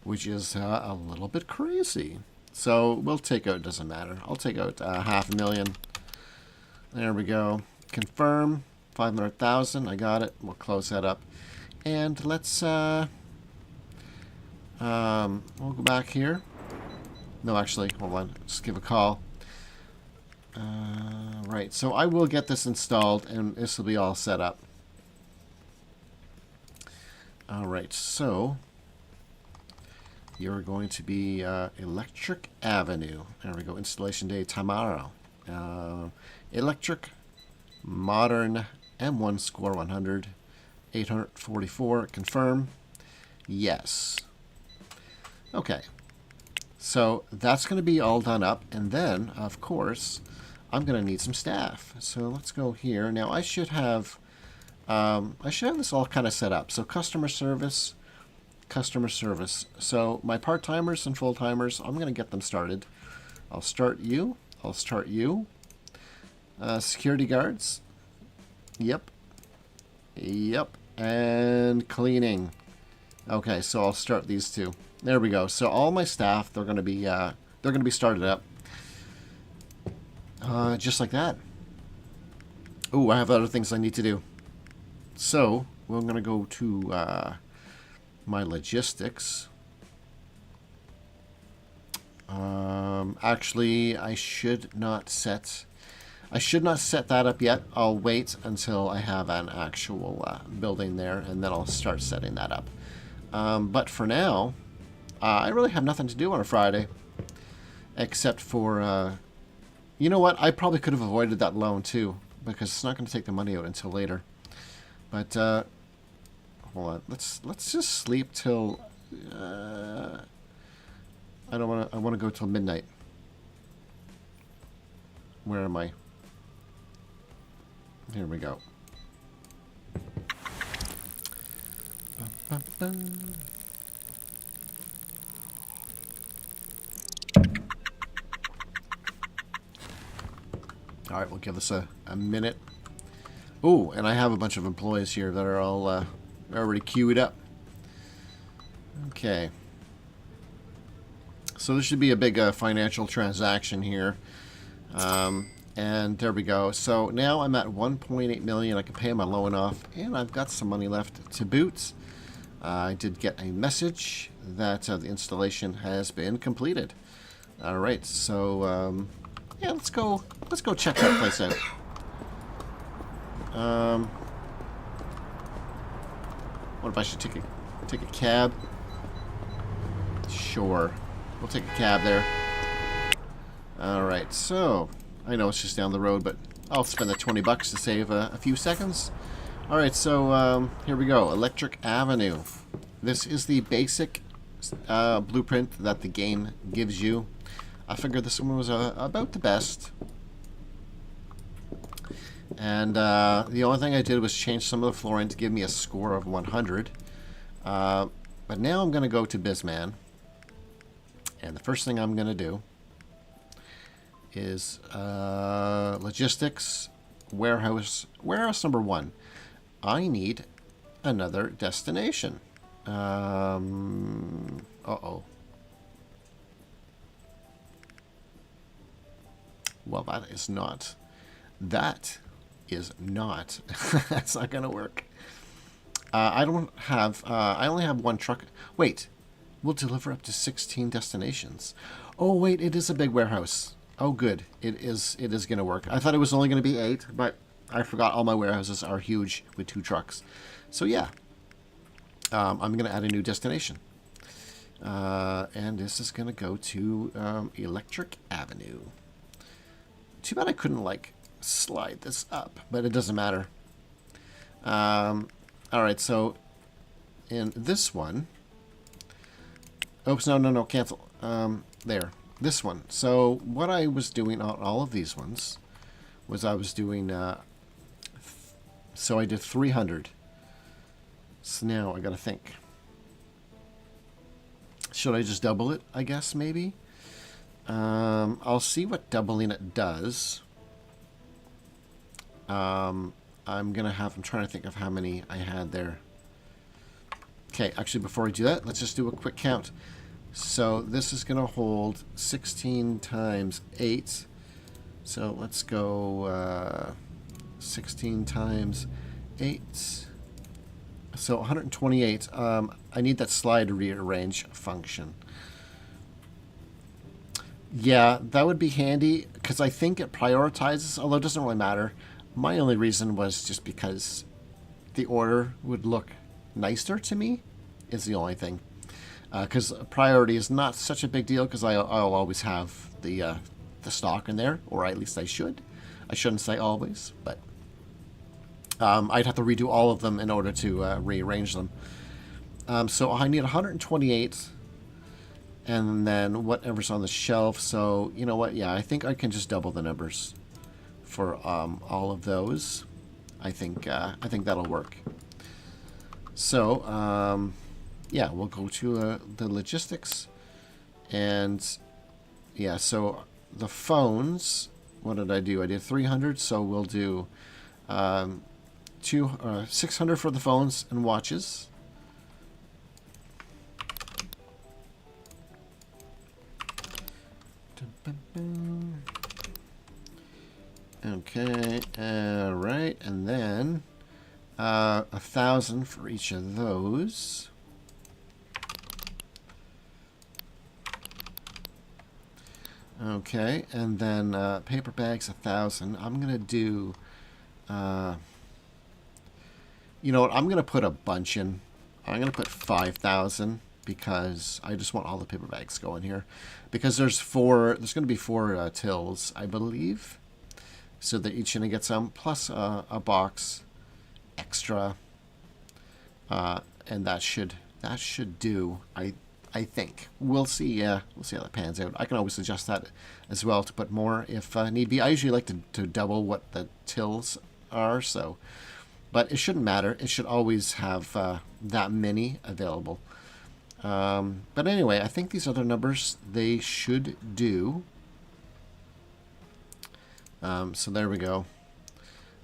which is a little bit crazy. So we'll take out, doesn't matter. I'll take out $500,000. There we go. Confirm 500,000. I got it. We'll close that up, and let's we'll go back here. No, actually, hold on. Just give a call. Right, so I will get this installed, and this will be all set up. Alright, so you're going to be Electric Avenue. There we go, installation day tomorrow. Electric, modern, M1 score 100, 844, confirm. Yes. Okay. So that's going to be all done up, and then, of course, I'm going to need some staff. So let's go here. Now I should have this all kind of set up. So customer service. So my part-timers and full-timers, I'm going to get them started. I'll start you. Security guards. Yep. And cleaning. Okay, so I'll start these two. There we go. So all my staff, they're going to be started up. Just like that. Oh, I have other things I need to do. So we're going to go to my logistics. Actually, I should not set that up yet. I'll wait until I have an actual building there, and then I'll start setting that up. But for now, I really have nothing to do on a Friday, except for, you know what? I probably could have avoided that loan too, because it's not going to take the money out until later. But hold on, let's just sleep till. I want to go till midnight. Where am I? Here we go. All right, we'll give this a minute. Oh, and I have a bunch of employees here that are all already queued up. Okay. So this should be a big financial transaction here. And there we go. So now I'm at 1.8 million. I can pay my loan off, and I've got some money left to boot. I did get a message that the installation has been completed. All right, so yeah, let's go check that place out. What if I should take a cab? Sure, we'll take a cab there. All right, so I know it's just down the road, but I'll spend the $20 to save a few seconds. All right, so here we go. Electric Avenue. This is the basic blueprint that the game gives you. I figured this one was about the best. And the only thing I did was change some of the flooring to give me a score of 100. But now I'm going to go to Bizman. And the first thing I'm going to do is logistics, warehouse number 1. I need another destination. Uh-oh. Well, that is not. That's not going to work. I only have one truck. Wait, we'll deliver up to 16 destinations. Oh, wait, it is a big warehouse. Oh, good. It is going to work. I thought it was only going to be 8, but I forgot all my warehouses are huge with 2 trucks. So, yeah. I'm going to add a new destination. And this is going to go to Electric Avenue. Too bad I couldn't, like, slide this up, but it doesn't matter. All right, so in this one... Oops, no, cancel. There. This one. So what I was doing on all of these ones was I was doing... so I did 300. So now I got to think. Should I just double it, I guess, maybe? I'll see what doubling it does. I'm trying to think of how many I had there. Okay, actually, before I do that, let's just do a quick count. So this is going to hold 16 times 8. So let's go 16 times 8. So 128. I need that slide rearrange function. Yeah, that would be handy because I think it prioritizes, although it doesn't really matter. My only reason was just because the order would look nicer to me is the only thing. Because priority is not such a big deal because I'll always have the stock in there, or at least I should. I shouldn't say always, but I'd have to redo all of them in order to rearrange them. So I need 128, and then whatever's on the shelf. So you know what? Yeah, I think I can just double the numbers. for all of those. I think that'll work. So yeah, we'll go to the logistics, and yeah, so the phones. What did I do? I did 300, so we'll do 600 for the phones and watches. Okay, right, and then 1,000 for each of those. Okay, and then paper bags 1,000. I'm gonna do. You know what? I'm gonna put a bunch in. I'm gonna put 5,000 because I just want all the paper bags going here. Because there's gonna be 4 tills, I believe. So they're each gonna get some plus a box extra, and that should do. I think we'll see. We'll see how that pans out. I can always adjust that as well to put more if need be. I usually like to double what the tills are, so. But it shouldn't matter. It should always have that many available. But anyway, I think these other numbers, they should do. So there we go.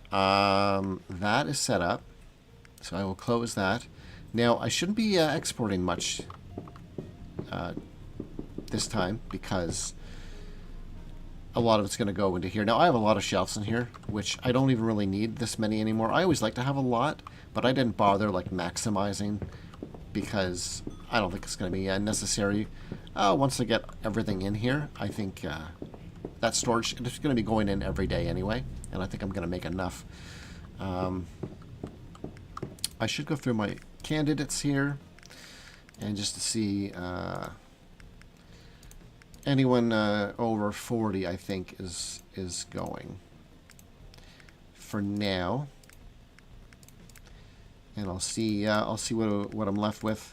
That is set up. So I will close that. Now, I shouldn't be exporting much this time because a lot of it's going to go into here. Now, I have a lot of shelves in here, which I don't even really need this many anymore. I always like to have a lot, but I didn't bother like maximizing because I don't think it's going to be necessary. Once I get everything in here, I think that storage is going to be going in every day anyway, and I think I'm going to make enough. I should go through my candidates here and just to see anyone over 40, I think, is going for now, and I'll see what I'm left with.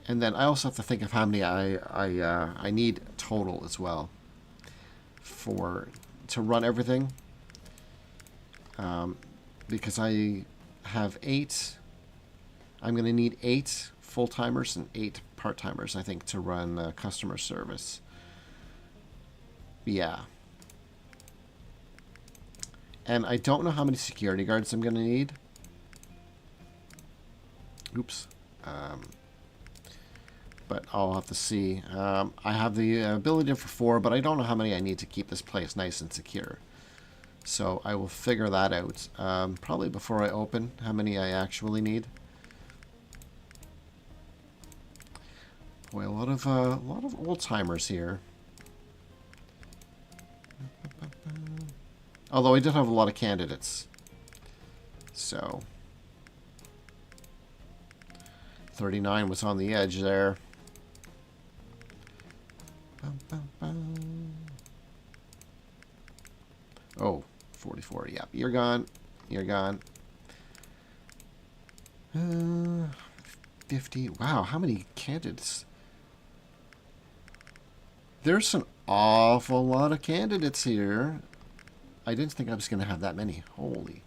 And then I also have to think of how many I need total as well to run everything. Because I have 8. I'm going to need 8 full-timers and 8 part-timers, I think, to run customer service. Yeah. And I don't know how many security guards I'm going to need. Oops. But I'll have to see. I have the ability for 4, but I don't know how many I need to keep this place nice and secure. So I will figure that out probably before I open how many I actually need. Boy, a lot of old timers here. Although I did have a lot of candidates. So 39 was on the edge there. Oh, 44. Yeah, you're gone. You're gone. 50. Wow, how many candidates? There's an awful lot of candidates here. I didn't think I was going to have that many. Holy.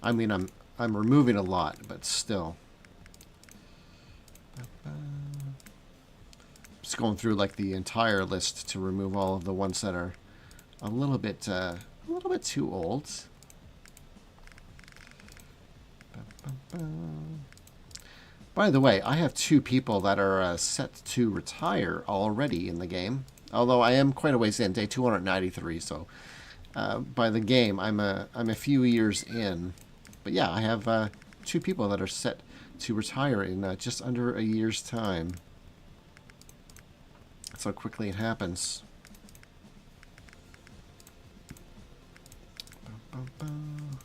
I mean, I'm removing a lot, but still. Just going through like the entire list to remove all of the ones that are a little bit too old. By the way, I have 2 people that are set to retire already in the game. Although I am quite a ways in, day 293. So by the game, I'm a few years in. But yeah, I have 2 people that are set to retire in just under a year's time. That's how quickly it happens.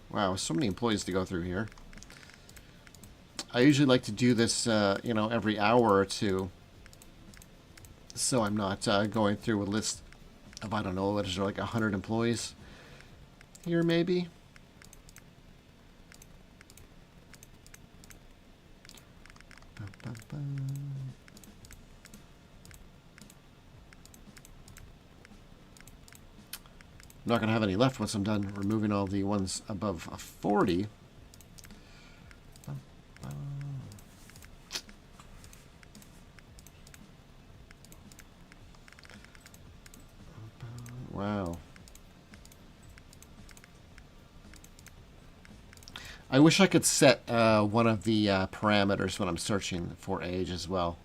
Wow, so many employees to go through here. I usually like to do this, you know, every hour or two. So I'm not going through a list of, I don't know, what is there, like 100 employees here maybe? I'm not going to have any left once I'm done removing all the ones above 40. Wow. I wish I could set one of the parameters when I'm searching for age as well.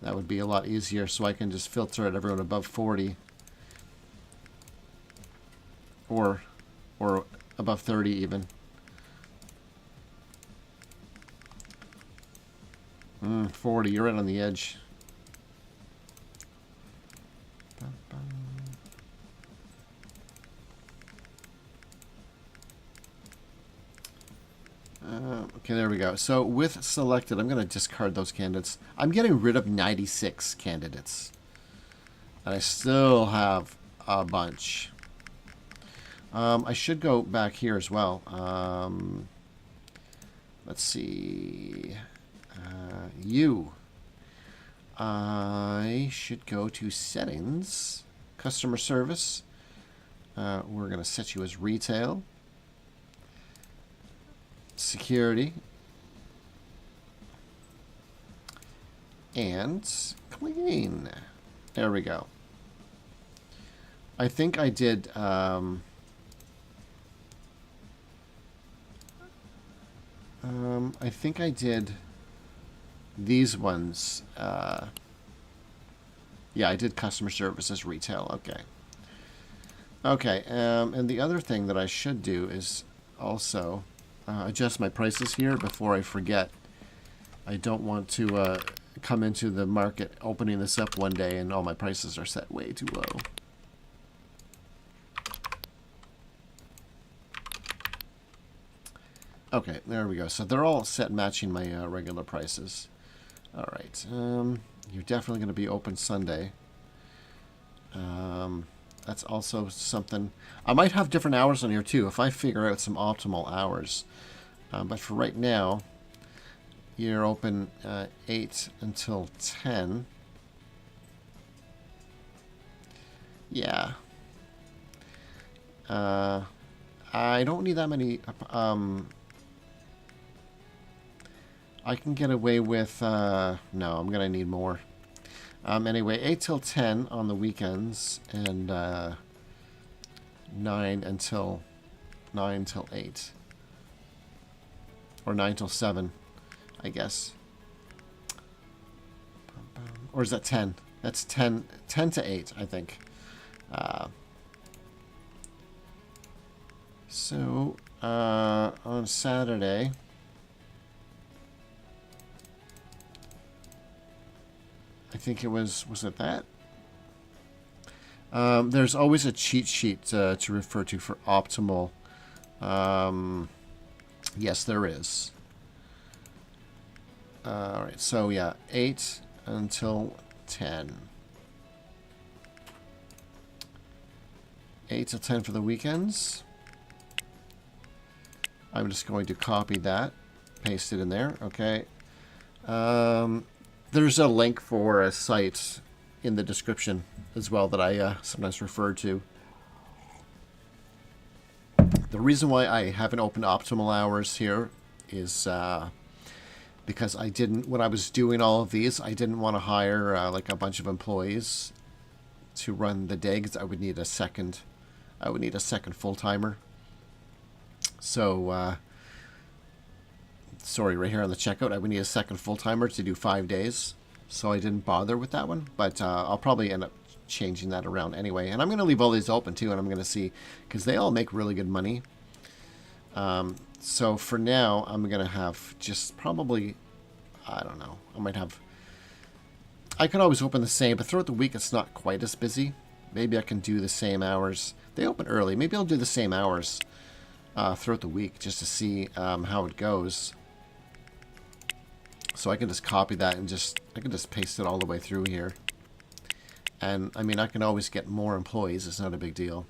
That would be a lot easier, so I can just filter at everyone above 40. Or above 30 even. 40, you're right on the edge. Okay, there we go. So with selected, I'm going to discard those candidates. I'm getting rid of 96 candidates. And I still have a bunch. I should go back here as well. Let's see. I should go to settings, customer service. We're going to set you as retail. Security. And clean. There we go. I think I did... I think I did these ones. Yeah, I did customer service as retail. Okay. Okay, and the other thing that I should do is also adjust my prices here before I forget. I don't want to come into the market opening this up one day and all my prices are set way too low. Okay, there we go. So they're all set matching my regular prices. All right. You're definitely going to be open Sunday. That's also something. I might have different hours on here too if I figure out some optimal hours. But for right now, you're open 8 until 10. Yeah. I don't need that many. I can get away with, no, I'm going to need more. Anyway, 8 till 10 on the weekends, and 9 till 8. Or 9 till 7, I guess. Or is that 10? That's 10 to 8, I think. So, on Saturday... I think it was it that? There's always a cheat sheet to refer to for optimal. Yes, there is. All right, so yeah, 8 until 10. 8 till 10 for the weekends. I'm just going to copy that, paste it in there, okay. There's a link for a site in the description as well that I sometimes refer to. The reason why I haven't opened optimal hours here is because I didn't, when I was doing all of these, I didn't want to hire like a bunch of employees to run the day because I would need a second full-timer. So, sorry, right here on the checkout, I would need a second full-timer to do 5 days. So I didn't bother with that one. But I'll probably end up changing that around anyway. And I'm going to leave all these open too, and I'm going to see, because they all make really good money. So for now, I'm going to have just probably, I don't know, I could always open the same, but throughout the week it's not quite as busy. Maybe I can do the same hours. They open early. Maybe I'll do the same hours throughout the week just to see how it goes. So I can just copy that and I can just paste it all the way through here. And I mean, I can always get more employees. It's not a big deal.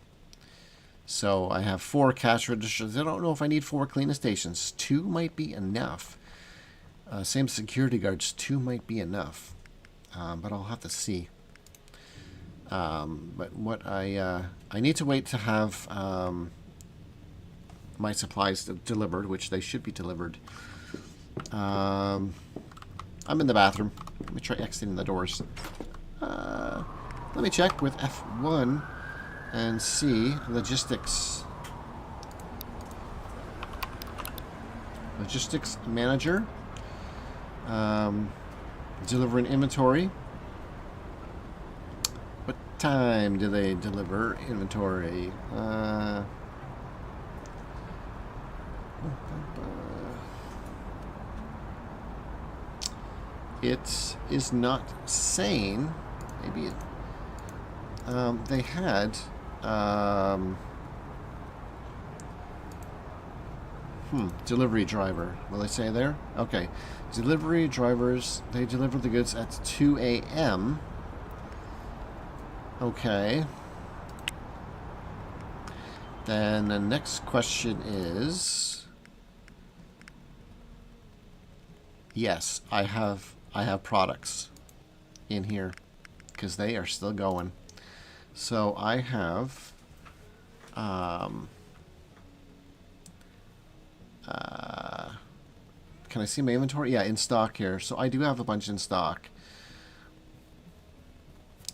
So I have 4 cash registers. I don't know if I need 4 cleaning stations. 2 might be enough. Same security guards. 2 might be enough. But I'll have to see. But what I need to wait to have my supplies delivered, which they should be delivered. I'm in the bathroom. Let me try exiting the doors. Let me check with F1 and see logistics. Logistics manager. Delivering inventory. What time do they deliver inventory? It is not saying. Maybe it. They had. Delivery driver. Will they say there? Okay. Delivery drivers. They deliver the goods at 2 a.m. Okay. Then the next question is. Yes, I have products in here because they are still going. So I have can I see my inventory? Yeah, in stock here. So I do have a bunch in stock.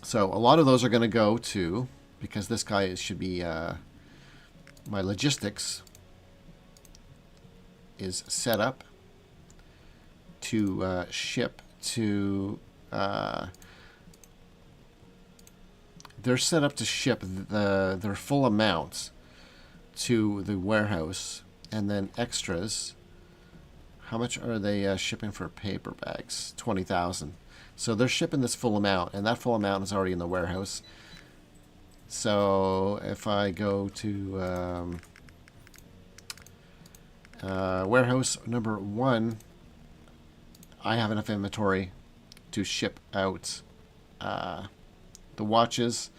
So a lot of those are going to go to, because this guy should be my logistics is set up to ship to they're set up to ship their full amounts to the warehouse, and then extras. How much are they shipping for paper bags? 20,000. So they're shipping this full amount, and that full amount is already in the warehouse. So if I go to warehouse number 1, I have enough inventory to ship out the watches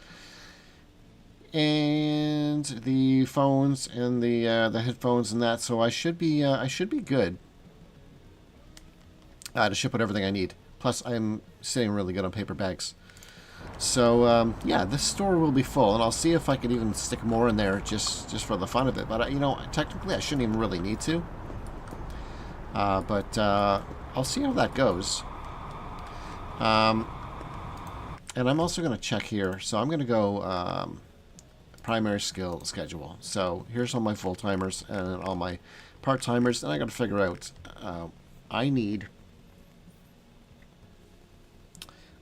and the phones and the headphones and that. So I should be good to ship out everything I need. Plus, I'm sitting really good on paper bags. So yeah, this store will be full, and I'll see if I could even stick more in there just for the fun of it. But you know, technically, I shouldn't even really need to. But I'll see how that goes. And I'm also going to check here. So I'm going to go primary skill schedule. So here's all my full-timers and all my part-timers. And I got to figure out, I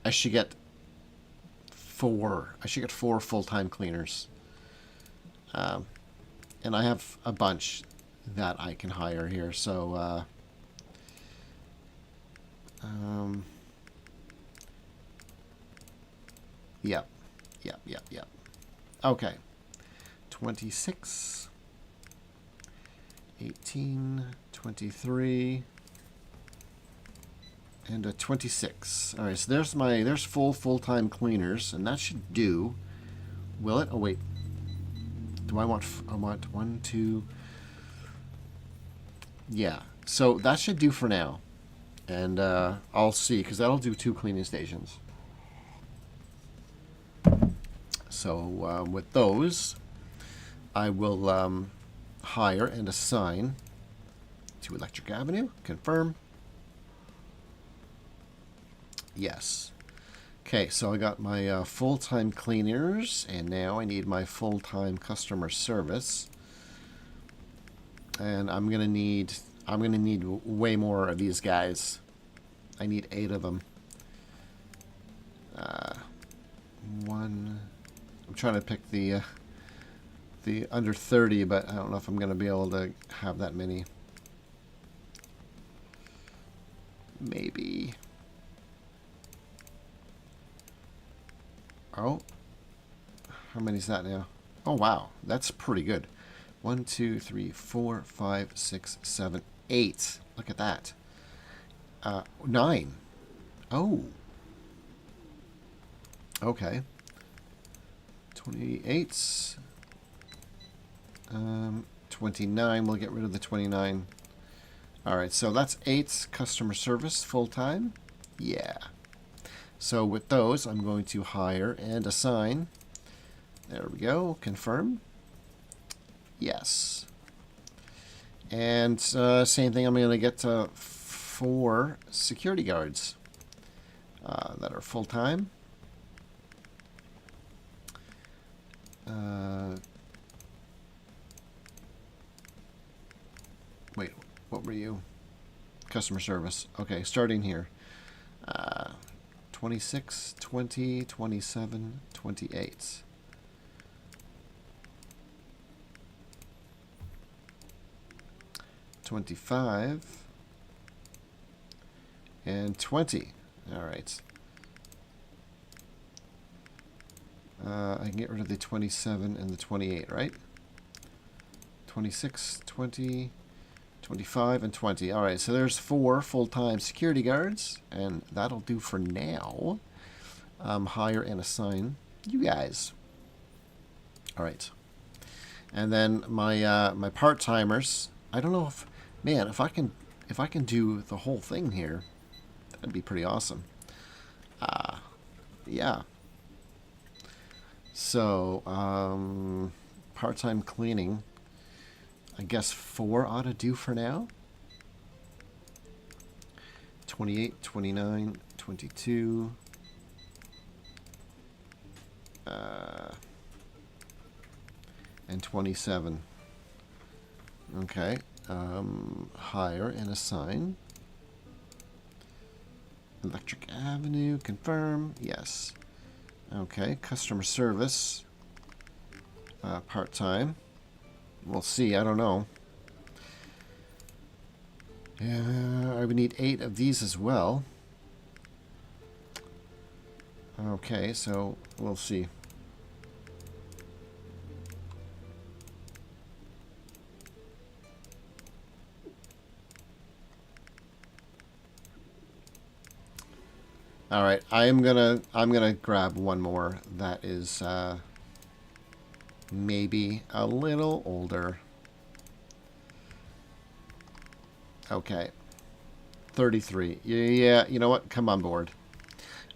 should get 4 full-time cleaners. And I have a bunch that I can hire here. So Yep. Okay. 26, 18, 23, and a 26. All right, so there's full-time cleaners, and that should do. Will it? Oh wait. Do I want 1, 2? Yeah. So that should do for now. And I'll see, because that'll do 2 cleaning stations. So with those, I will hire and assign to Electric Avenue. Confirm. Yes. Okay, so I got my full-time cleaners, and now I need my full-time customer service. And I'm gonna need way more of these guys. I need 8 of them. 1. I'm trying to pick the under 30, but I don't know if I'm gonna be able to have that many. Maybe. Oh, how many is that now? Oh wow, that's pretty good. 1, 2, 3, 4, 5, 6, 7, 8. Look at that. 9. Oh. Okay. 28. 29. We'll get rid of the 29. Alright, so that's 8 customer service full-time. Yeah. So with those, I'm going to hire and assign. There we go. Confirm. Yes. And same thing, I'm going to get 4 security guards that are full-time. Wait, what were you? Customer service. Okay, starting here. 26, 20, 27, 28. $25 and $20. All right. I can get rid of the 27 and the 28, right? 26, 20, 25, and 20. All right, so there's 4 full-time security guards, and that'll do for now. Hire and assign you guys. All right. And then my my part-timers. I don't know if, man, if I can do the whole thing here, that'd be pretty awesome. Yeah. So, part-time cleaning. I guess 4 ought to do for now. 28, 29, 22. And 27. Okay. Hire and assign. Electric Avenue. Confirm. Yes. Okay. Customer service. Part-time. We'll see. I don't know. I would need 8 of these as well. Okay, so we'll see. All right, I'm gonna grab one more that is maybe a little older. Okay. 33. Yeah, you know what? Come on board.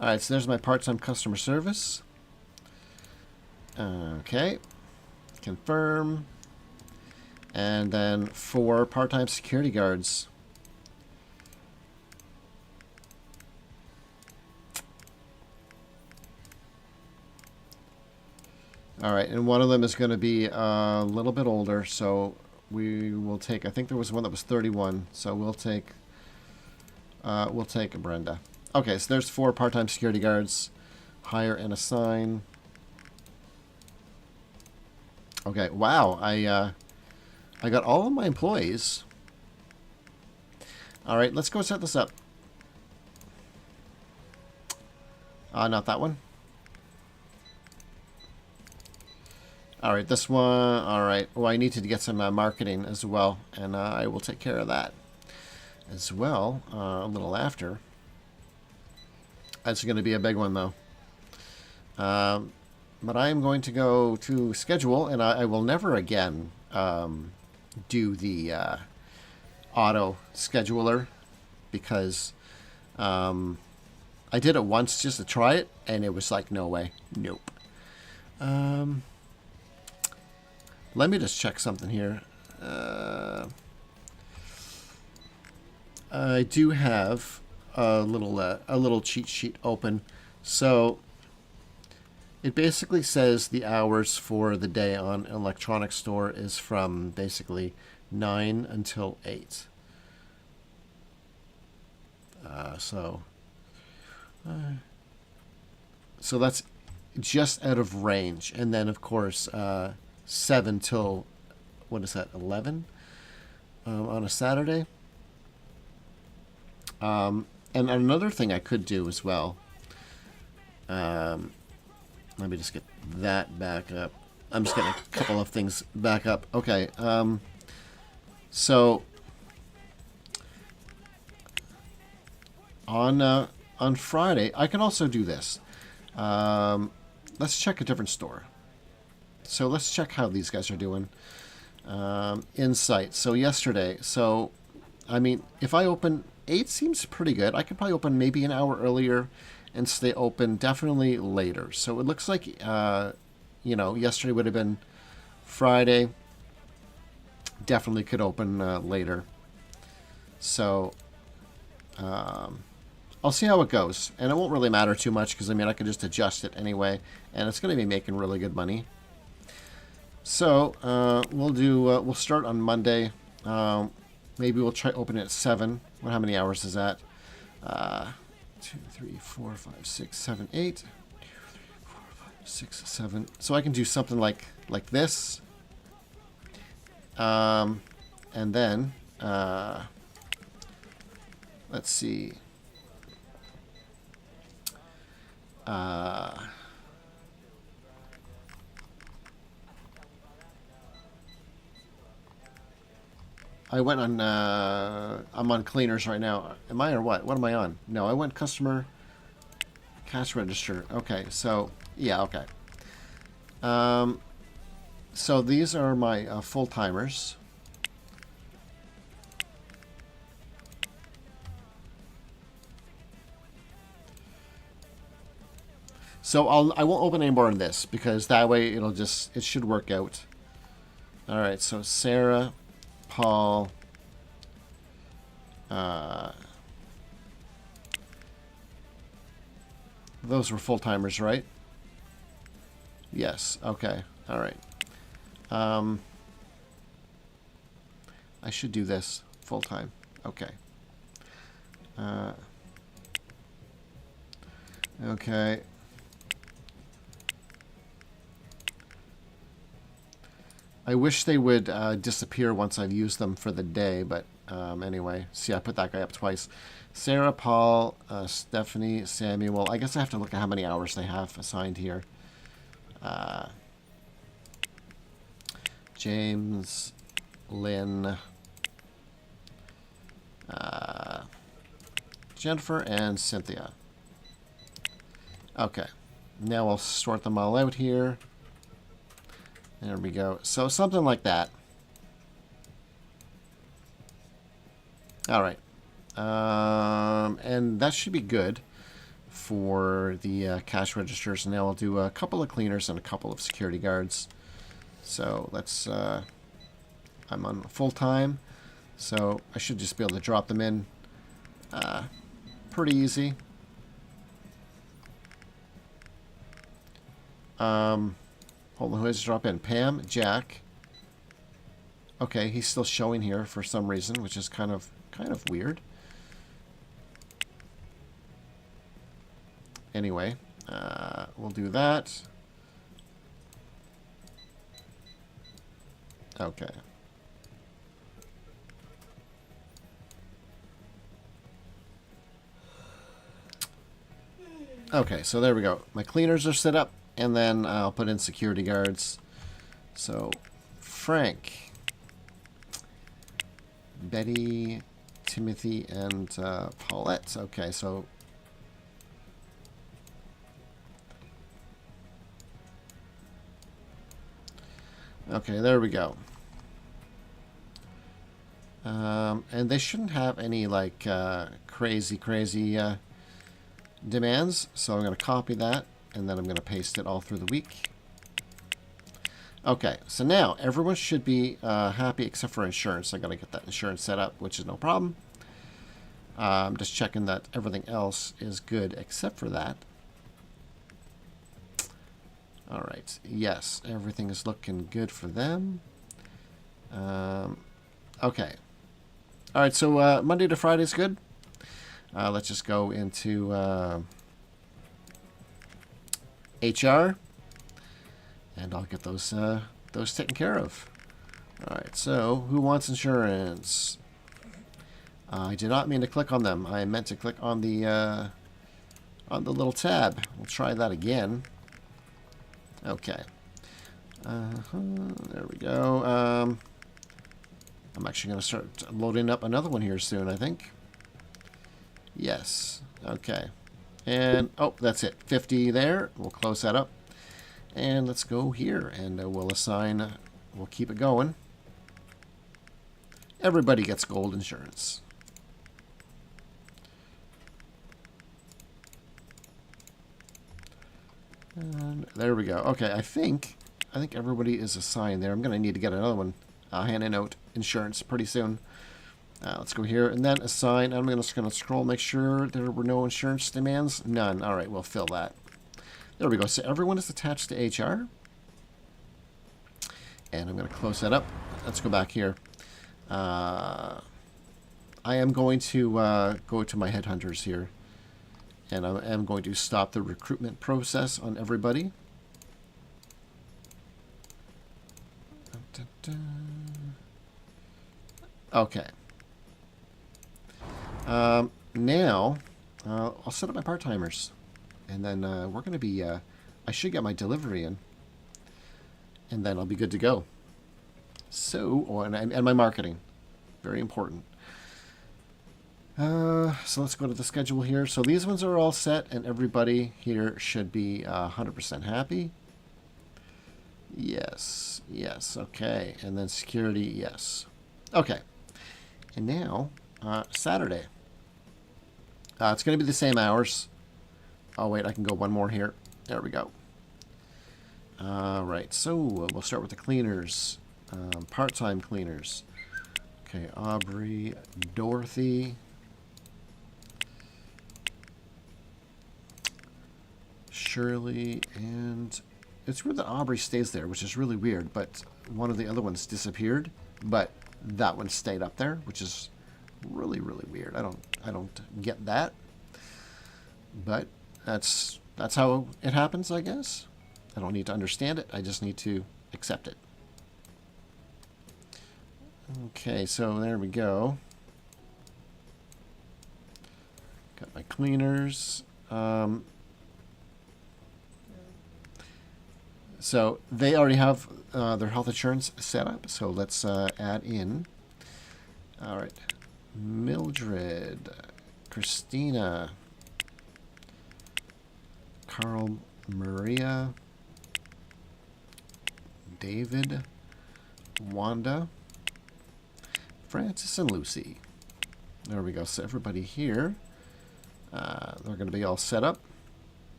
All right, so there's my part-time customer service. Okay. Confirm. And then 4 part-time security guards. All right, and one of them is going to be a little bit older, so we will take, I think there was one that was 31, so we'll take Brenda. Okay, so there's 4 part-time security guards. Hire and assign. Okay, wow, I got all of my employees. All right, let's go set this up. Not that one. All right, this one. All right. Oh, I need to get some marketing as well, and I will take care of that as well a little after. That's going to be a big one, though. But I am going to go to schedule, and I will never again do the auto scheduler because I did it once just to try it, and it was like, no way, nope. Let me just check something here. I do have a little cheat sheet open. So it basically says the hours for the day on electronics store is from basically 9 until 8. So that's just out of range. And then, of course, 7 till, what is that, 11 on a Saturday. And another thing I could do as well, let me just get that back up. I'm just getting a couple of things back up. Okay, so on Friday, I can also do this. Let's check a different store. So let's check how these guys are doing. Insight. So yesterday. So, I mean, if I open 8 seems pretty good. I could probably open maybe an hour earlier and stay open definitely later. So it looks like, you know, yesterday would have been Friday. Definitely could open later. So, I'll see how it goes. And it won't really matter too much because, I mean, I can just adjust it anyway. And it's going to be making really good money. So, we'll start on Monday. Maybe we'll try opening at 7. Well, how many hours is that? 2, 3, 4, 5, 6, 7, 8. 2, 3, 4, 5, 6, 7. So I can do something like this. And then, let's see. I went on, I'm on cleaners right now. Am I or what? What am I on? No, I went customer cash register. Okay, so, yeah, okay. So these are my full-timers. So I won't open any more in this because that way it should work out. All right, so Sarah, Paul, those were full-timers, right? Yes, okay, all right. I should do this full-time, okay. Okay. I wish they would disappear once I've used them for the day, but anyway. See, I put that guy up twice. Sarah, Paul, Stephanie, Samuel. I guess I have to look at how many hours they have assigned here. James, Lynn, Jennifer, and Cynthia. Okay. Now I'll sort them all out here. There we go. So something like that. All right. And that should be good for the cash registers. And now I'll do a couple of cleaners and a couple of security guards. So let's, I'm on full time. So I should just be able to drop them in pretty easy. Hold on, who has to drop in? Pam, Jack. Okay, he's still showing here for some reason, which is kind of weird. Anyway, we'll do that. Okay. Okay, so there we go. My cleaners are set up. And then I'll put in security guards. So, Frank, Betty, Timothy, and Paulette. Okay, so... Okay, there we go. And they shouldn't have any, like, crazy demands. So I'm going to copy that. And then I'm going to paste it all through the week. Okay, so now everyone should be happy except for insurance. I got to get that insurance set up, which is no problem. I'm just checking that everything else is good except for that. All right, yes, everything is looking good for them. Okay. All right, so Monday to Friday is good. Let's just go into... HR, and I'll get those taken care of. All right, so who wants insurance? I did not mean to click on them. I meant to click on the little tab. We'll try that again. Okay. There we go. I'm actually going to start loading up another one here soon, I think. Yes. Okay. And, oh, that's it. 50 there. We'll close that up. And let's go here, and we'll assign, we'll keep it going. Everybody gets gold insurance. And there we go. Okay, I think everybody is assigned there. I'm going to need to get another one, handing out insurance pretty soon. Let's go here and then assign. I'm just going to scroll, make sure there were no insurance demands. None. All right, we'll fill that. There we go. So everyone is attached to HR. And I'm going to close that up. Let's go back here. I am going to go to my headhunters here. And I am going to stop the recruitment process on everybody. Okay. Now, I'll set up my part-timers. And then we're going to be... I should get my delivery in. And then I'll be good to go. So, oh, and my marketing. Very important. So let's go to the schedule here. So these ones are all set, and everybody here should be 100% happy. Yes, yes, okay. And then security, yes. Okay. And now, Saturday. It's going to be the same hours. Oh, wait, I can go one more here. There we go. All right, so we'll start with the cleaners. Part-time cleaners. Okay, Aubrey, Dorothy, Shirley, and it's weird that Aubrey stays there, which is really weird, but one of the other ones disappeared, but that one stayed up there, which is really, really weird. I don't get that. But that's how it happens, I guess. I don't need to understand it. I just need to accept it. Okay, so there we go. Got my cleaners. So they already have their health insurance set up. So let's add in. All right. Mildred, Christina, Carl, Maria, David, Wanda, Francis, and Lucy. There we go. So everybody here, they're going to be all set up.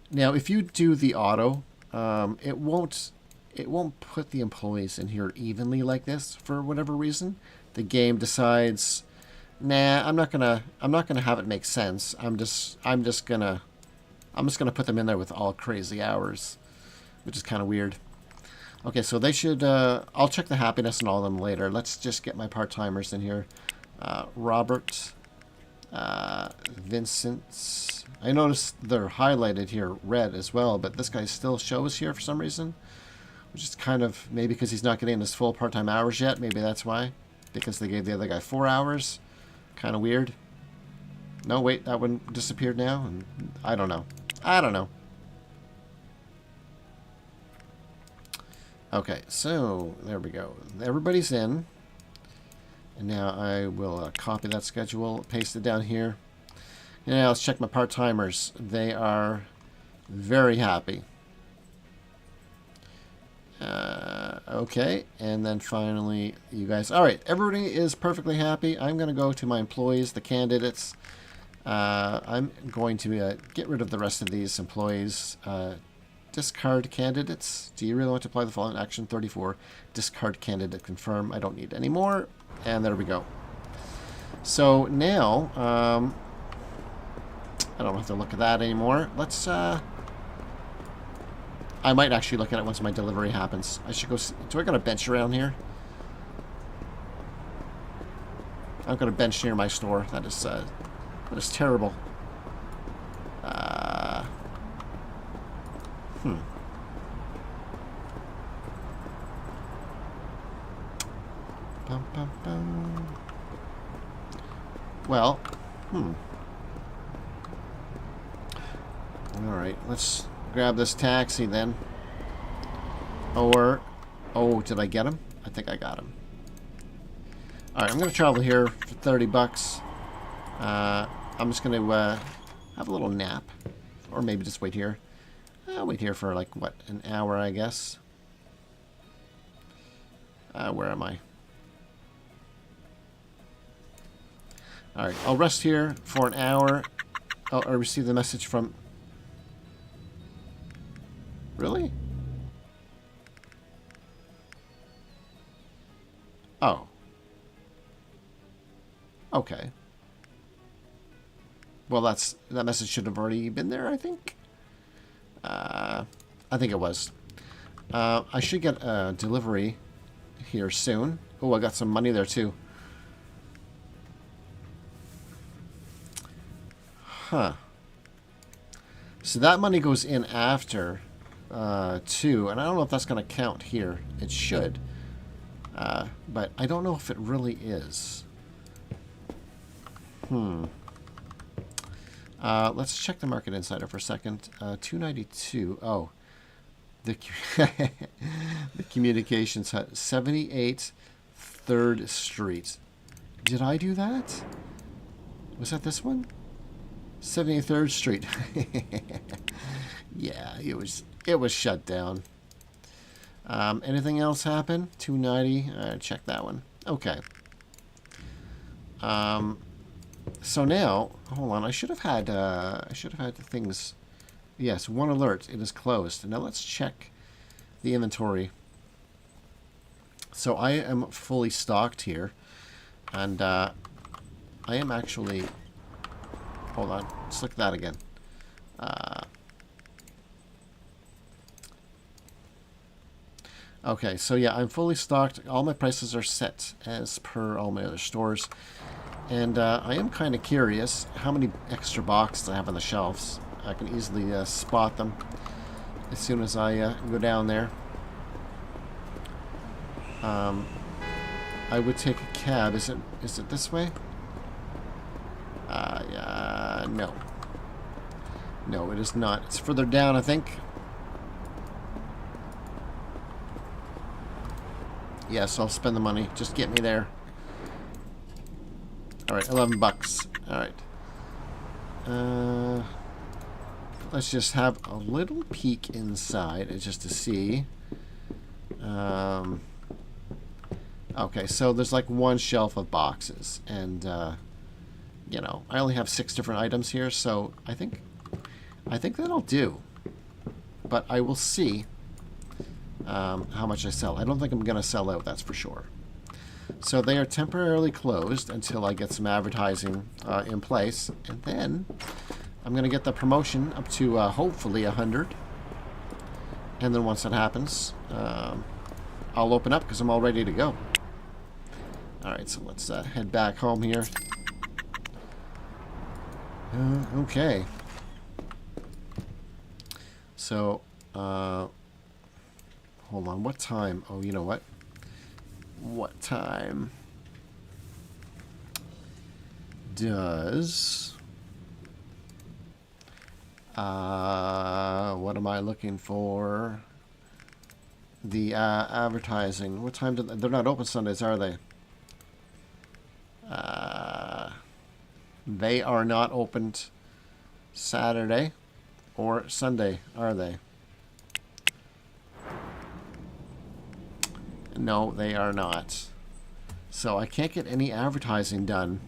Now, if you do the auto, it won't put the employees in here evenly like this for whatever reason. The game decides, nah, I'm not gonna have it make sense. I'm just gonna put them in there with all crazy hours, which is kind of weird. Okay, so they should. I'll check the happiness and all of them later. Let's just get my part-timers in here. Robert, Vincent. I noticed they're highlighted here red as well, but this guy still shows here for some reason, which is kind of maybe because he's not getting his full part-time hours yet. Maybe that's why, because they gave the other guy 4 hours. Kind of weird. No, wait, that one disappeared now, and I don't know. I don't know. Okay, so there we go. Everybody's in. And now I will copy that schedule, paste it down here. Now let's check my part-timers. They are very happy. Okay, and then finally you guys. All right, everybody is perfectly happy. I'm going to go to my employees, the candidates. I'm going to get rid of the rest of these employees. Discard candidates. Do you really want to apply the following action? 34. Discard candidate. Confirm. I don't need any more. And there we go. So now, I don't have to look at that anymore. Let's, I might actually look at it once my delivery happens. I should go see, do I got a bench around here? I've got a bench near my store. That is terrible. Bum, bum, bum. Well, Alright, let's grab this taxi then. Or, oh, did I get him? I think I got him. Alright, I'm going to travel here for 30 bucks. I'm just going to have a little nap. Or maybe just wait here. I'll wait here for like, what, an hour, I guess. Where am I? Alright, I'll rest here for an hour. Oh, I received the message from... Really? Oh. Okay. Well, that message should have already been there, I think. I think it was. I should get a delivery here soon. Oh, I got some money there too. Huh. So that money goes in after too, and I don't know if that's going to count here. It should. But I don't know if it really is. Let's check the Market Insider for a second. 292. Oh. The communications hut. 78 3rd Street. Did I do that? Was that this one? 73rd Street. Yeah, it was shut down. Anything else happen? 290. Check that one. Okay. So now, hold on. I should have had the things. Yes, one alert. It is closed. Now let's check the inventory. So I am fully stocked here, and I am actually. Hold on. Let's look at that again. Okay, so yeah, I'm fully stocked. All my prices are set as per all my other stores. And I am kind of curious how many extra boxes I have on the shelves. I can easily spot them as soon as I go down there. I would take a cab. Is it this way? No. No, it is not. It's further down, I think. Yes, I'll spend the money. Just get me there. Alright, 11 bucks. Alright. Let's just have a little peek inside just to see. Okay, so there's like one shelf of boxes. And, you know, I only have 6 different items here, so I think that'll do. But I will see how much I sell. I don't think I'm going to sell out, that's for sure. So they are temporarily closed until I get some advertising in place. And then I'm going to get the promotion up to hopefully 100. And then once that happens, I'll open up because I'm all ready to go. Alright, so let's head back home here. Okay. So, hold on. What time? Oh, you know what? What time does what am I looking for? The advertising. What time do they're not open Sundays, are they? They are not opened Saturday or Sunday, are they? No, they are not. So I can't get any advertising done.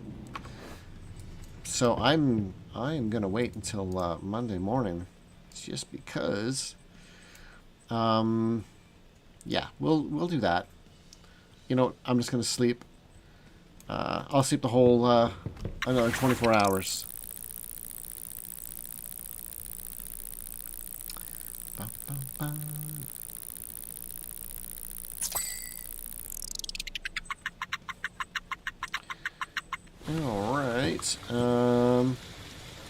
So I'm gonna wait until Monday morning, just because. Yeah, we'll do that. You know, I'm just gonna sleep. I'll sleep the whole another 24 hours. Bum, bum, bum. Alright,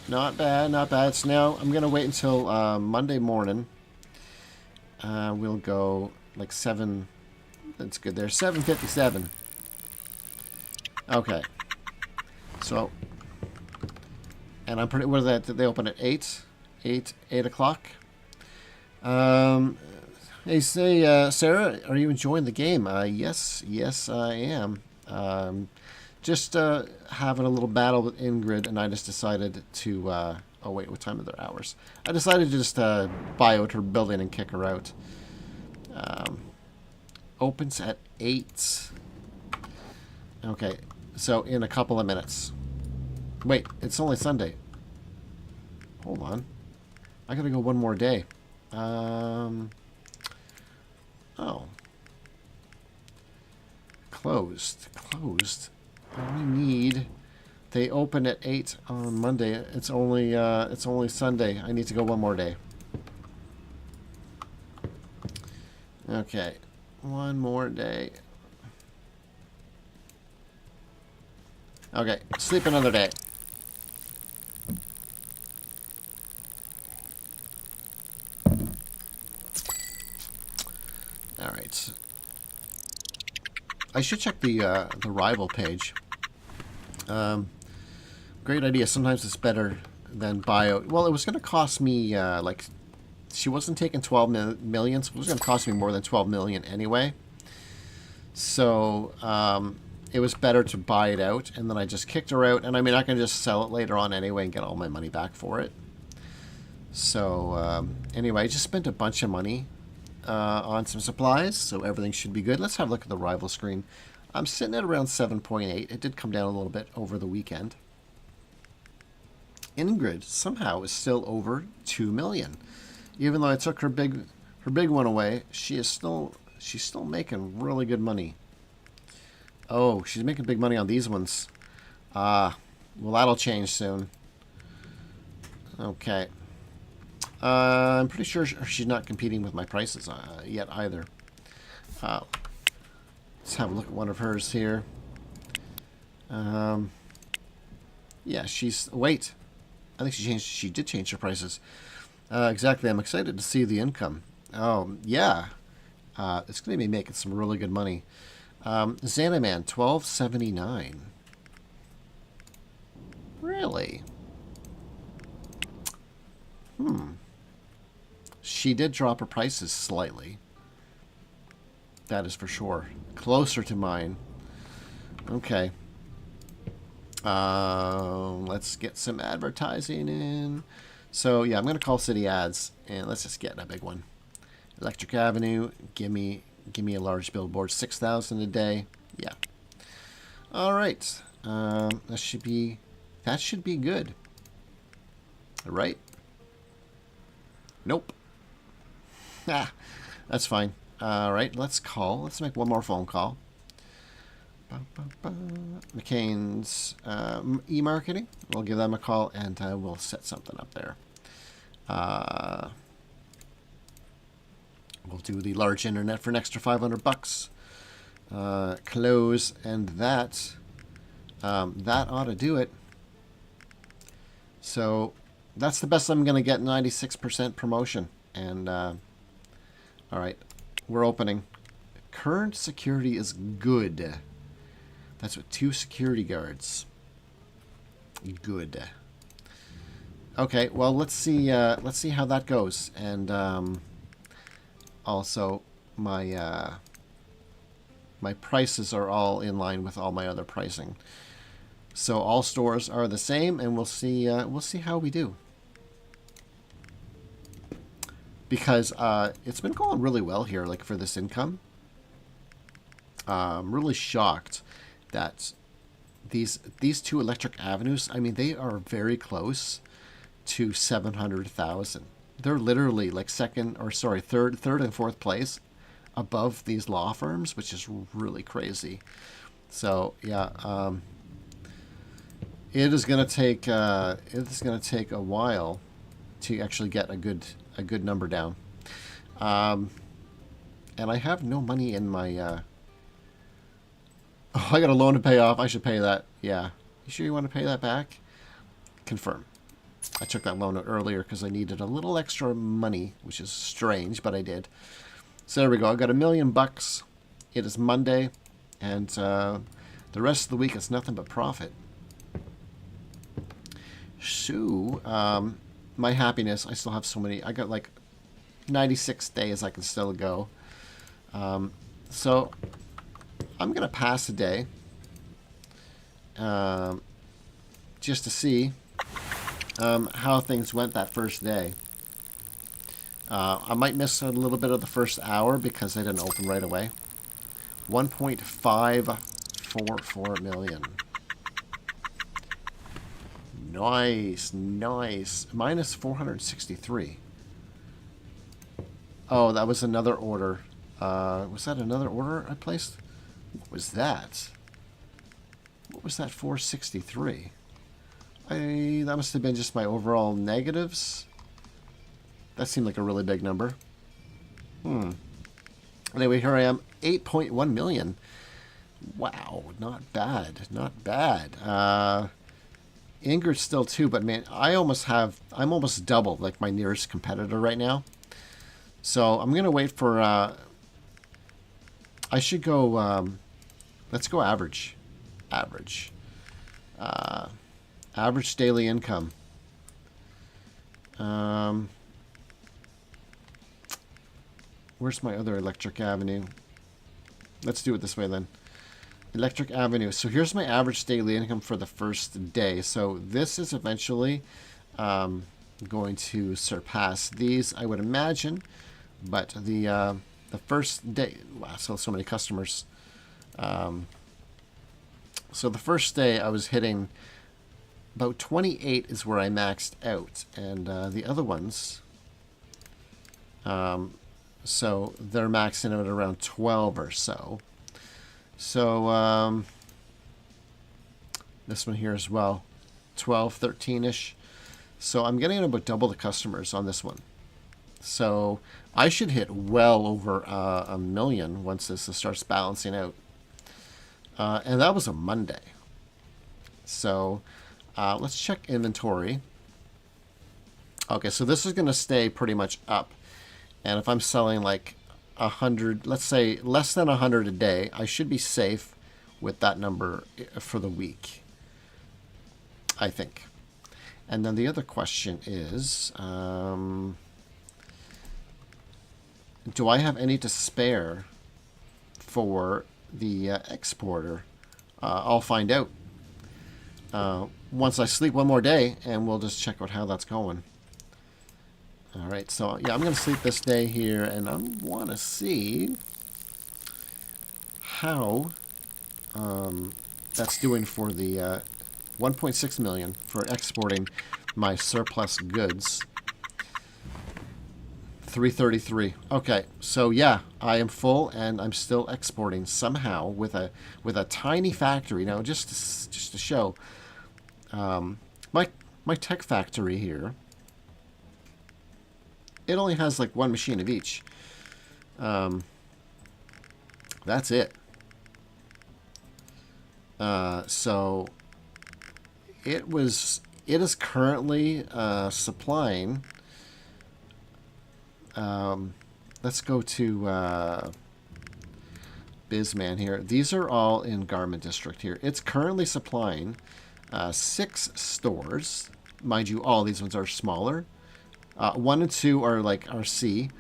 not bad, not bad. So now I'm going to wait until Monday morning. We'll go like 7, that's good there, 7:57. Okay. So, and I'm pretty, what are they open at 8 o'clock? Hey, say, Sarah, are you enjoying the game? Yes, I am. just having a little battle with Ingrid, and I just decided to... oh, wait, what time are their hours? I decided to just buy out her building and kick her out. Opens at 8. Okay, so in a couple of minutes. Wait, it's only Sunday. Hold on. I gotta go one more day. Oh. Closed. I only need... They open at 8 on Monday. It's only Sunday. I need to go one more day. Okay. One more day. Okay. Sleep another day. Alright. I should check the rival page. Great idea. Sometimes it's better than buyout. Well, it was going to cost me, like, she wasn't taking 12 million, so it was going to cost me more than 12 million anyway. So, it was better to buy it out, and then I just kicked her out, and I mean, I can just sell it later on anyway and get all my money back for it. So, anyway, I just spent a bunch of money on some supplies, so everything should be good. Let's have a look at the rival screen. I'm sitting at around 7.8. It did come down a little bit over the weekend. Ingrid somehow is still over 2 million. Even though I took her big one away, she's still making really good money. Oh, she's making big money on these ones. Well, that'll change soon. Okay. I'm pretty sure she's not competing with my prices yet either. Let's have a look at one of hers here. Yeah, she's... Wait. I think she did change her prices. Exactly. I'm excited to see the income. Oh, yeah. It's going to be making some really good money. Xanaman, $12.79. Really? She did drop her prices slightly. That is for sure. Closer to mine. Okay. Let's get some advertising in. So, yeah, I'm going to call City Ads, and let's just get a big one. Electric Avenue, give me a large billboard, 6,000 a day. Yeah. All right. That should be good. All right. Nope. Ah, that's fine. All right, let's make one more phone call. McCain's e-marketing. We'll give them a call, and we'll set something up there. We'll do the large internet for an extra $500. Close, and that ought to do it. So that's the best I'm going to get. 96% promotion, and all right, we're opening. Current security is good. That's with 2 security guards. Good. Okay, well, let's see how that goes, and also my my prices are all in line with all my other pricing. So all stores are the same, and we'll see how we do. Because it's been going really well here, like for this income. I'm really shocked that these 2 electric avenues, I mean, they are very close to 700,000. They're literally like third and fourth place above these law firms, which is really crazy. So yeah, it is going to take a while to actually get a good number down. And I have no money in my. Oh, I got a loan to pay off. I should pay that. Yeah. You sure you want to pay that back? Confirm. I took that loan out earlier because I needed a little extra money, which is strange, but I did. So there we go. I got $1 million. It is Monday, and the rest of the week is nothing but profit. So, my happiness, I still have so many. I got like 96 days I can still go. So I'm going to pass a day. just to see how things went that first day. I might miss a little bit of the first hour because they didn't open right away. 1.544 million. Nice, nice. Minus 463. Oh, that was another order. Was that another order I placed? What was that? What was that 463? That must have been just my overall negatives. That seemed like a really big number. Anyway, here I am. 8.1 million. Wow, not bad. Not bad. Ingrid's still 2, but man, I'm almost double like my nearest competitor right now. So I'm gonna wait for I should go let's go average. Average daily income. Where's my other Electric Avenue? Let's do it this way then. Electric Avenue. So here's my average daily income for the first day. So this is eventually going to surpass these, I would imagine. But the first day, wow, so many customers. So the first day I was hitting about 28 is where I maxed out, and the other ones, so they're maxing out around 12 or so. So this one here as well, 12, 13-ish. So I'm getting about double the customers on this one. So I should hit well over a million once this starts balancing out. And that was a Monday. So let's check inventory. Okay, so this is going to stay pretty much up. And if I'm selling like 100, let's say less than 100 a day, I should be safe with that number for the week, I think. And then the other question is, do I have any to spare for the exporter? I'll find out once I sleep one more day, and we'll just check out how that's going. All right, so yeah, I'm going to sleep this day here, and I want to see how that's doing for the 1.6 million for exporting my surplus goods. 333. Okay, so yeah, I am full, and I'm still exporting somehow with a tiny factory. Now, just to show, my tech factory here, it only has like one machine of each. That's it. So it is currently supplying. Let's go to Bizman here. These are all in Garment District here. It's currently supplying 6 stores. Mind you, all these ones are smaller. 1 and 2 are like RC.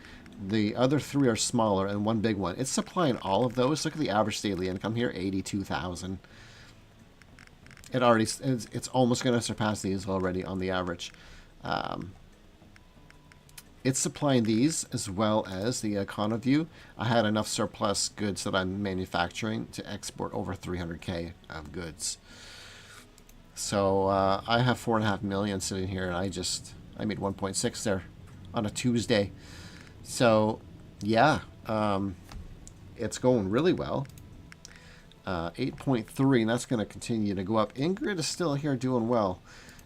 The other 3 are smaller, and 1 big one. It's supplying all of those. Look at the average daily income here, 82,000. It's almost going to surpass these already on the average. It's supplying these as well as the EconoView. I had enough surplus goods that I'm manufacturing to export over 300K of goods. So I have 4.5 million sitting here, and I made 1.6 there on a Tuesday. So yeah, it's going really well. 8.3, and that's going to continue to go up. Ingrid is still here doing well,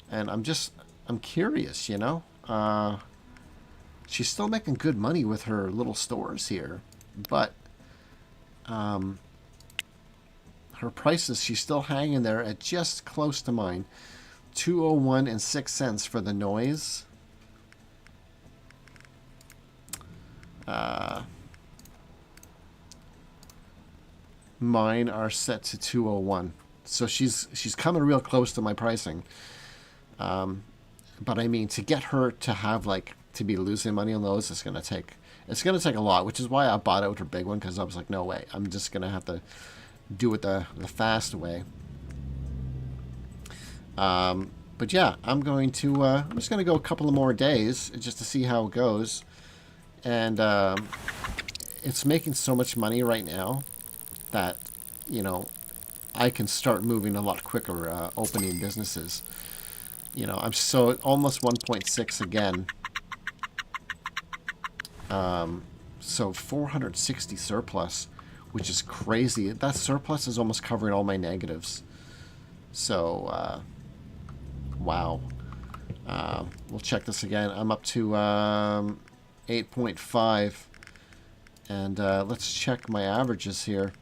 and I'm curious, you know. She's still making good money with her little stores here, but her prices, she's still hanging there at just close to mine. 201 and 6 cents for the noise. Mine are set to 201. So she's coming real close to my pricing. But I mean, to get her to have to be losing money on those, it's gonna take a lot, which is why I bought out her big one, because I was like, no way, I'm just gonna have to do it the fast way. But yeah, I'm going to, I'm just going to go a couple of more days just to see how it goes. And it's making so much money right now that, you know, I can start moving a lot quicker, opening businesses. You know, I'm so almost 1.6 again. So 460 surplus, which is crazy. That surplus is almost covering all my negatives. So, wow. We'll check this again. I'm up to 8.5. And let's check my averages here.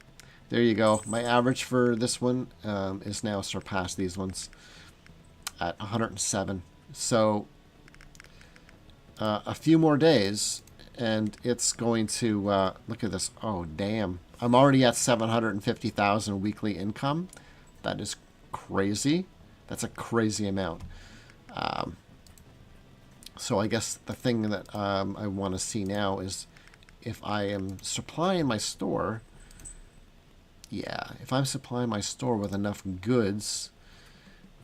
There you go. My average for this one is now surpassed these ones at 107. So a few more days, and it's going to look at this. Oh, damn. I'm already at 750,000 weekly income. That is crazy. That's a crazy amount. So I guess the thing that I want to see now is if I am supplying my store. Yeah, if I'm supplying my store with enough goods,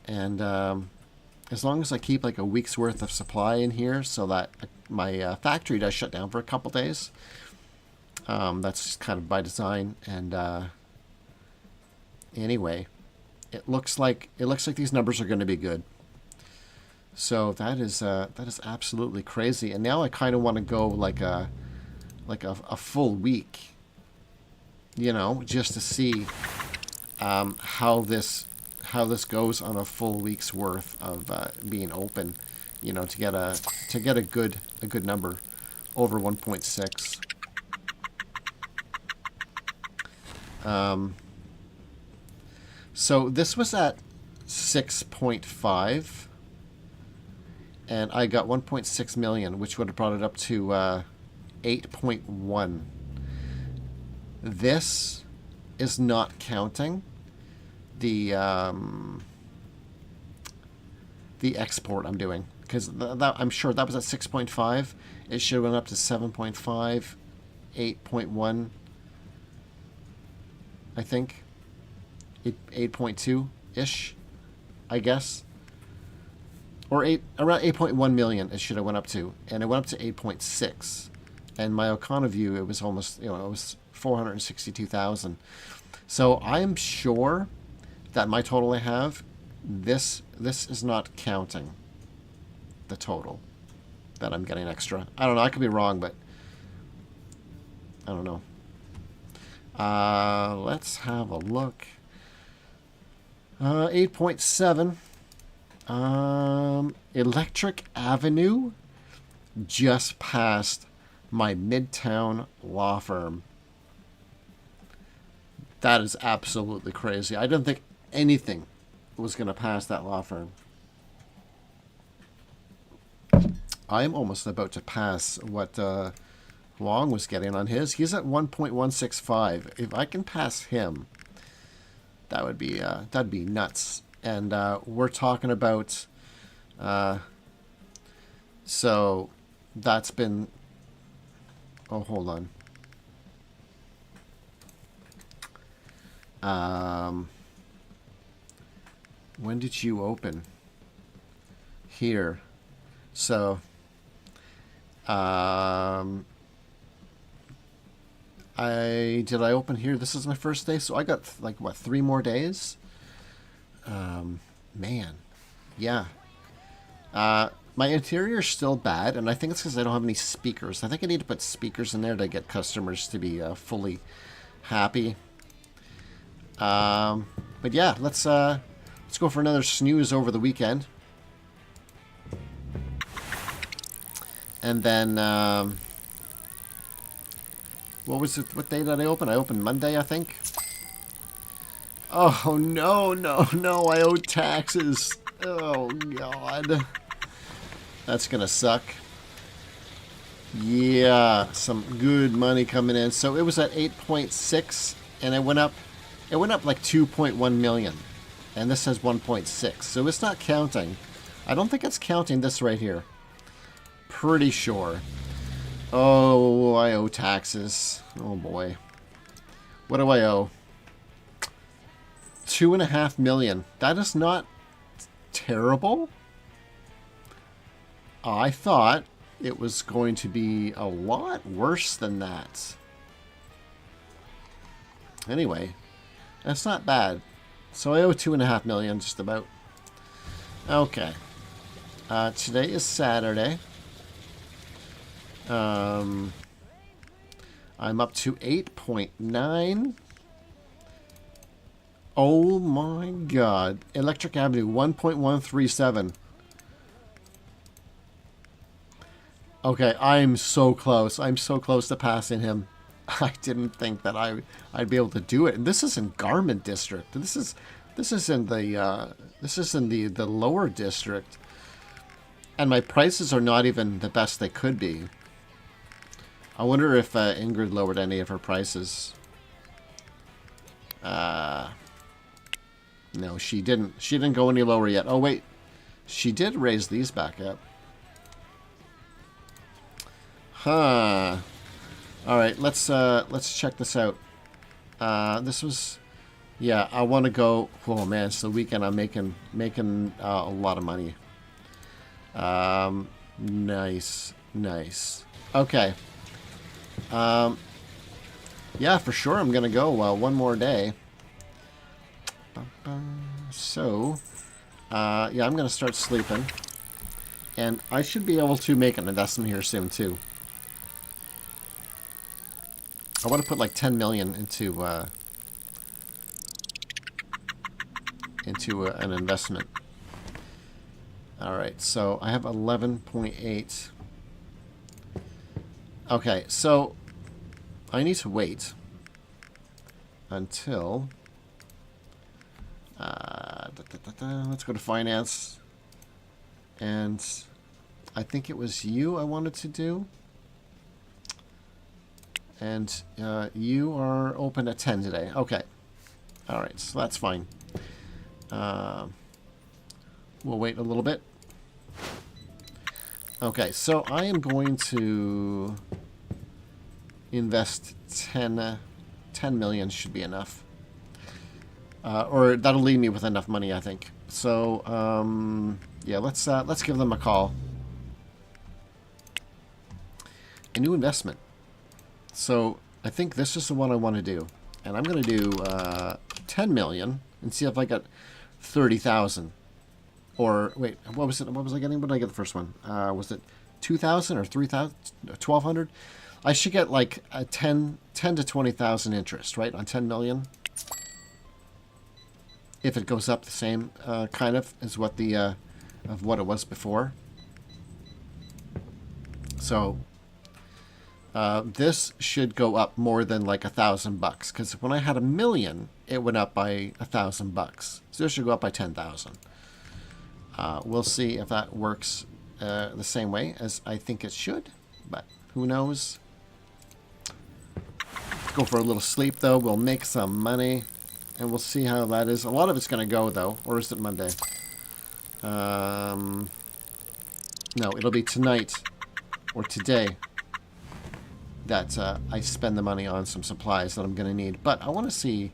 and as long as I keep like a week's worth of supply in here so that my factory does shut down for a couple days, that's just kind of by design. And anyway, it looks like these numbers are going to be good. So that is absolutely crazy. And now I kind of want to go like a full week, you know, just to see how this goes on a full week's worth of being open, you know, to get a good number over 1.6. So this was at 6.5, and I got 1.6 million, which would have brought it up to 8.1. This is not counting the export I'm doing, because I'm sure that was at 6.5. It should have went up to 7.5, 8.1, I think. 8.2-ish, I guess. Or around 8.1 million it should have went up to, and it went up to 8.6. And my Ocana view, it was almost, you know, it was 462,000. So I'm sure that my total I have, this is not counting the total that I'm getting extra. I don't know. I could be wrong, but I don't know. Let's have a look. 8.7. Electric Avenue just passed my Midtown law firm. That is absolutely crazy. I didn't think anything was going to pass that law firm. I am almost about to pass what Long was getting on his. He's at 1.165. If I can pass him, that would be that'd be nuts. And we're talking about so that's been, oh, hold on. When did you open? Here. So I open here? This is my first day, so I got like what, 3 more days? Man, yeah. My interior is still bad, and I think it's because I don't have any speakers. I think I need to put speakers in there to get customers to be fully happy. But yeah, let's go for another snooze over the weekend, and then what was it? What day did I open? I opened Monday, I think. Oh no, no, no! I owe taxes. Oh God. That's gonna suck. Yeah, some good money coming in. So it was at 8.6, and it went up like 2.1 million, and this says 1.6. So it's not counting. I don't think it's counting this right here. Pretty sure. Oh, I owe taxes. Oh boy. What do I owe? 2.5 million. That is not terrible. I thought it was going to be a lot worse than that. Anyway, that's not bad. So I owe 2.5 million, just about. Okay. Today is Saturday. I'm up to 8.9. Oh my god. Electric Avenue, 1.137. Okay, I'm so close. I'm so close to passing him. I didn't think that I'd be able to do it. And this is in Garment District. This is in the lower district. And my prices are not even the best they could be. I wonder if Ingrid lowered any of her prices. No, she didn't. She didn't go any lower yet. Oh wait, she did raise these back up. Huh. All right, let's check this out. This was, yeah. I want to go. Oh man, it's the weekend. I'm making a lot of money. Nice. Okay. Yeah, for sure. I'm gonna go one more day. So, yeah, I'm gonna start sleeping, and I should be able to make an investment here soon too. I want to put like 10 million into an investment. All right, so I have 11.8. Okay, so I need to wait until let's go to finance, and I think it was you I wanted to do. And you are open at 10 today. Okay. All right, so that's fine. We'll wait a little bit. Okay, so I am going to invest 10 million should be enough. Or that'll leave me with enough money, I think. So, yeah, let's give them a call. A new investment. So I think this is the one I want to do, and I'm going to do 10 million and see if I get 30,000. Or wait, what was it? What was I getting? What did I get the first one? Was it 2,000 or 3,000? 1,200? I should get like a 10 to 20,000 interest, right, on 10 million. If it goes up the same kind of as what the of what it was before. So. This should go up more than like $1,000 because when I had $1 million, it went up by $1,000. So this should go up by 10,000. We'll see if that works the same way as I think it should, but who knows? Go for a little sleep though. We'll make some money, and we'll see how that is. A lot of it's going to go though, or is it Monday? No, it'll be tonight or today that I spend the money on some supplies that I'm going to need. But I want to see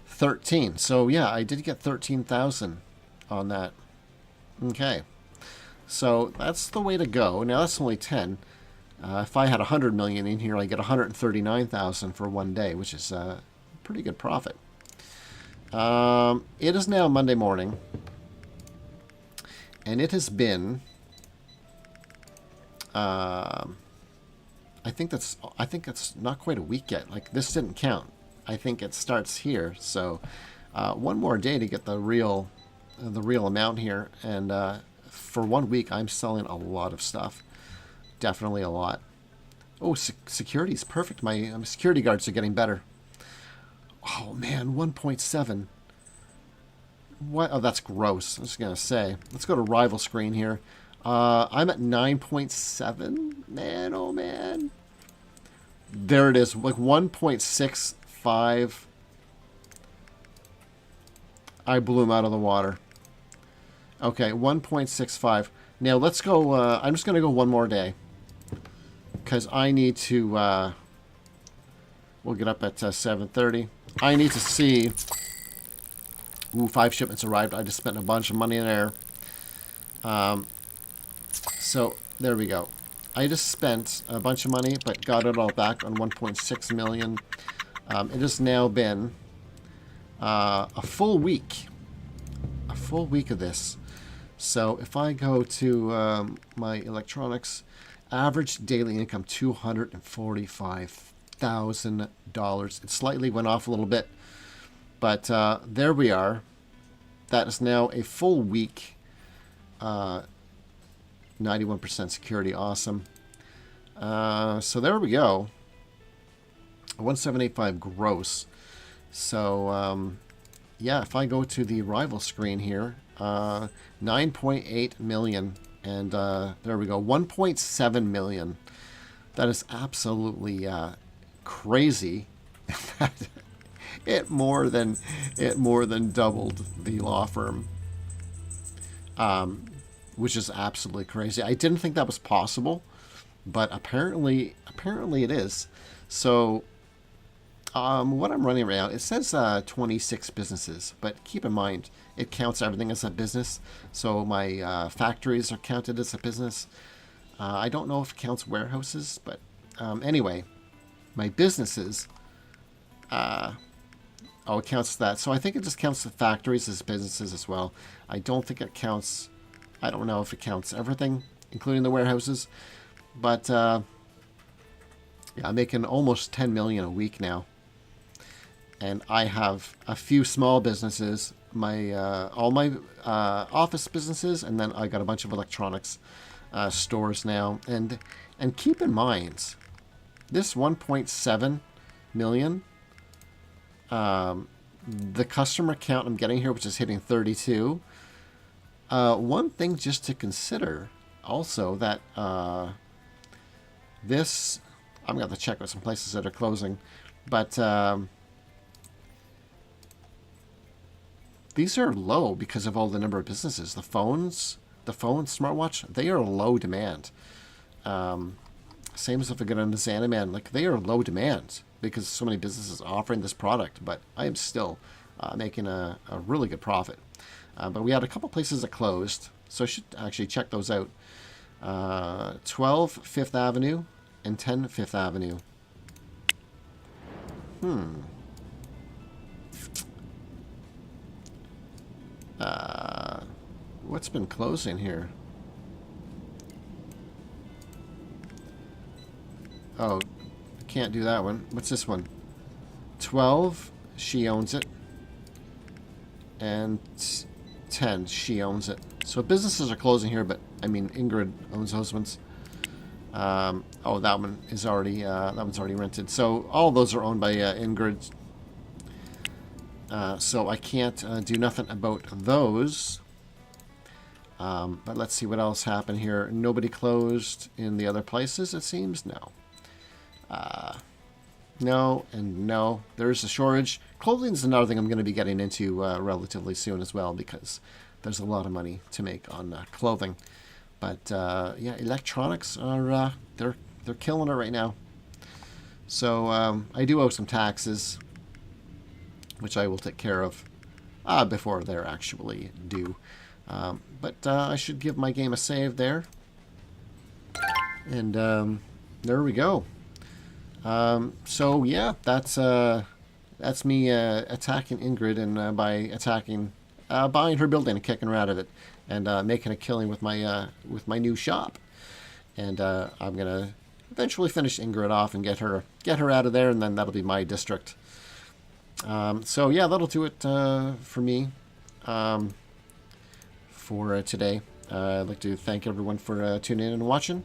13. So yeah, I did get 13,000 on that. Okay. So that's the way to go. Now that's only 10. If I had 100 million in here, I get 139,000 for one day, which is a pretty good profit. It is now Monday morning, and it has been I think it's not quite a week yet. Like, this didn't count. I think it starts here. So one more day to get the real amount here, and for 1 week I'm selling a lot of stuff. Definitely a lot. Oh, security is perfect. My security guards are getting better. Oh man, 1.7. What? Oh, that's gross. I was gonna say. Let's go to rival screen here. I'm at 9.7. Man, oh man. There it is. Like 1.65. I blew him out of the water. Okay, 1.65. Now let's go. I'm just gonna go one more day, because I need to. We'll get up at 7:30. I need to see Ooh, 5 shipments arrived. I just spent a bunch of money there. So there we go. I just spent a bunch of money, but got it all back on 1.6 million. It has now been a full week. A full week of this. So if I go to my electronics, average daily income $245,000. It slightly went off a little bit, but there we are. That is now a full week. 91% security, awesome. So there we go. 1785 gross. So yeah, if I go to the rival screen here, 9.8 million, and there we go, 1.7 million. That is absolutely crazy. it more than doubled the law firm, which is absolutely crazy. I didn't think that was possible, but apparently it is. So what I'm running right now, it says 26 businesses, but keep in mind it counts everything as a business. So my factories are counted as a business. I don't know if it counts warehouses, but anyway, my businesses, it counts that. So I think it just counts the factories as businesses as well. I don't think it counts, I don't know if it counts everything, including the warehouses. But yeah, I'm making almost 10 million a week now. And I have a few small businesses, my all my office businesses, and then I got a bunch of electronics stores now. And keep in mind, this 1.7 million, the customer count I'm getting here, which is hitting 32. One thing just to consider also, that this, I'm going to have to check with some places that are closing, but these are low because of all the number of businesses. The phone, smartwatch, they are low demand. Same as if I get on the Xanaman, like they are low demand because so many businesses offering this product, but I am still making a really good profit. But we had a couple places that closed, so I should actually check those out. 12 Fifth Avenue and 10 Fifth Avenue. What's been closing here? Oh, I can't do that one. What's this one? 12, she owns it. And 10, she owns it. So businesses are closing here, but I mean, Ingrid owns those ones. Oh, that one is already that one's already rented. So all those are owned by Ingrid. So I can't do nothing about those. But let's see what else happened here. Nobody closed in the other places, it seems. No. No and no. There's a shortage. Clothing is another thing I'm going to be getting into relatively soon as well, because there's a lot of money to make on clothing. But yeah, electronics are they're killing it right now. So I do owe some taxes, which I will take care of before they're actually due. But I should give my game a save there. And there we go. So yeah, that's me attacking Ingrid, and by attacking, buying her building and kicking her out of it, and making a killing with my new shop. And I'm gonna eventually finish Ingrid off and get her out of there, and then that'll be my district. So yeah, that'll do it for me for today. I'd like to thank everyone for tuning in and watching.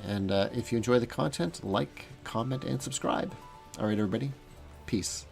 And if you enjoy the content, like, comment, and subscribe. All right, everybody. Peace.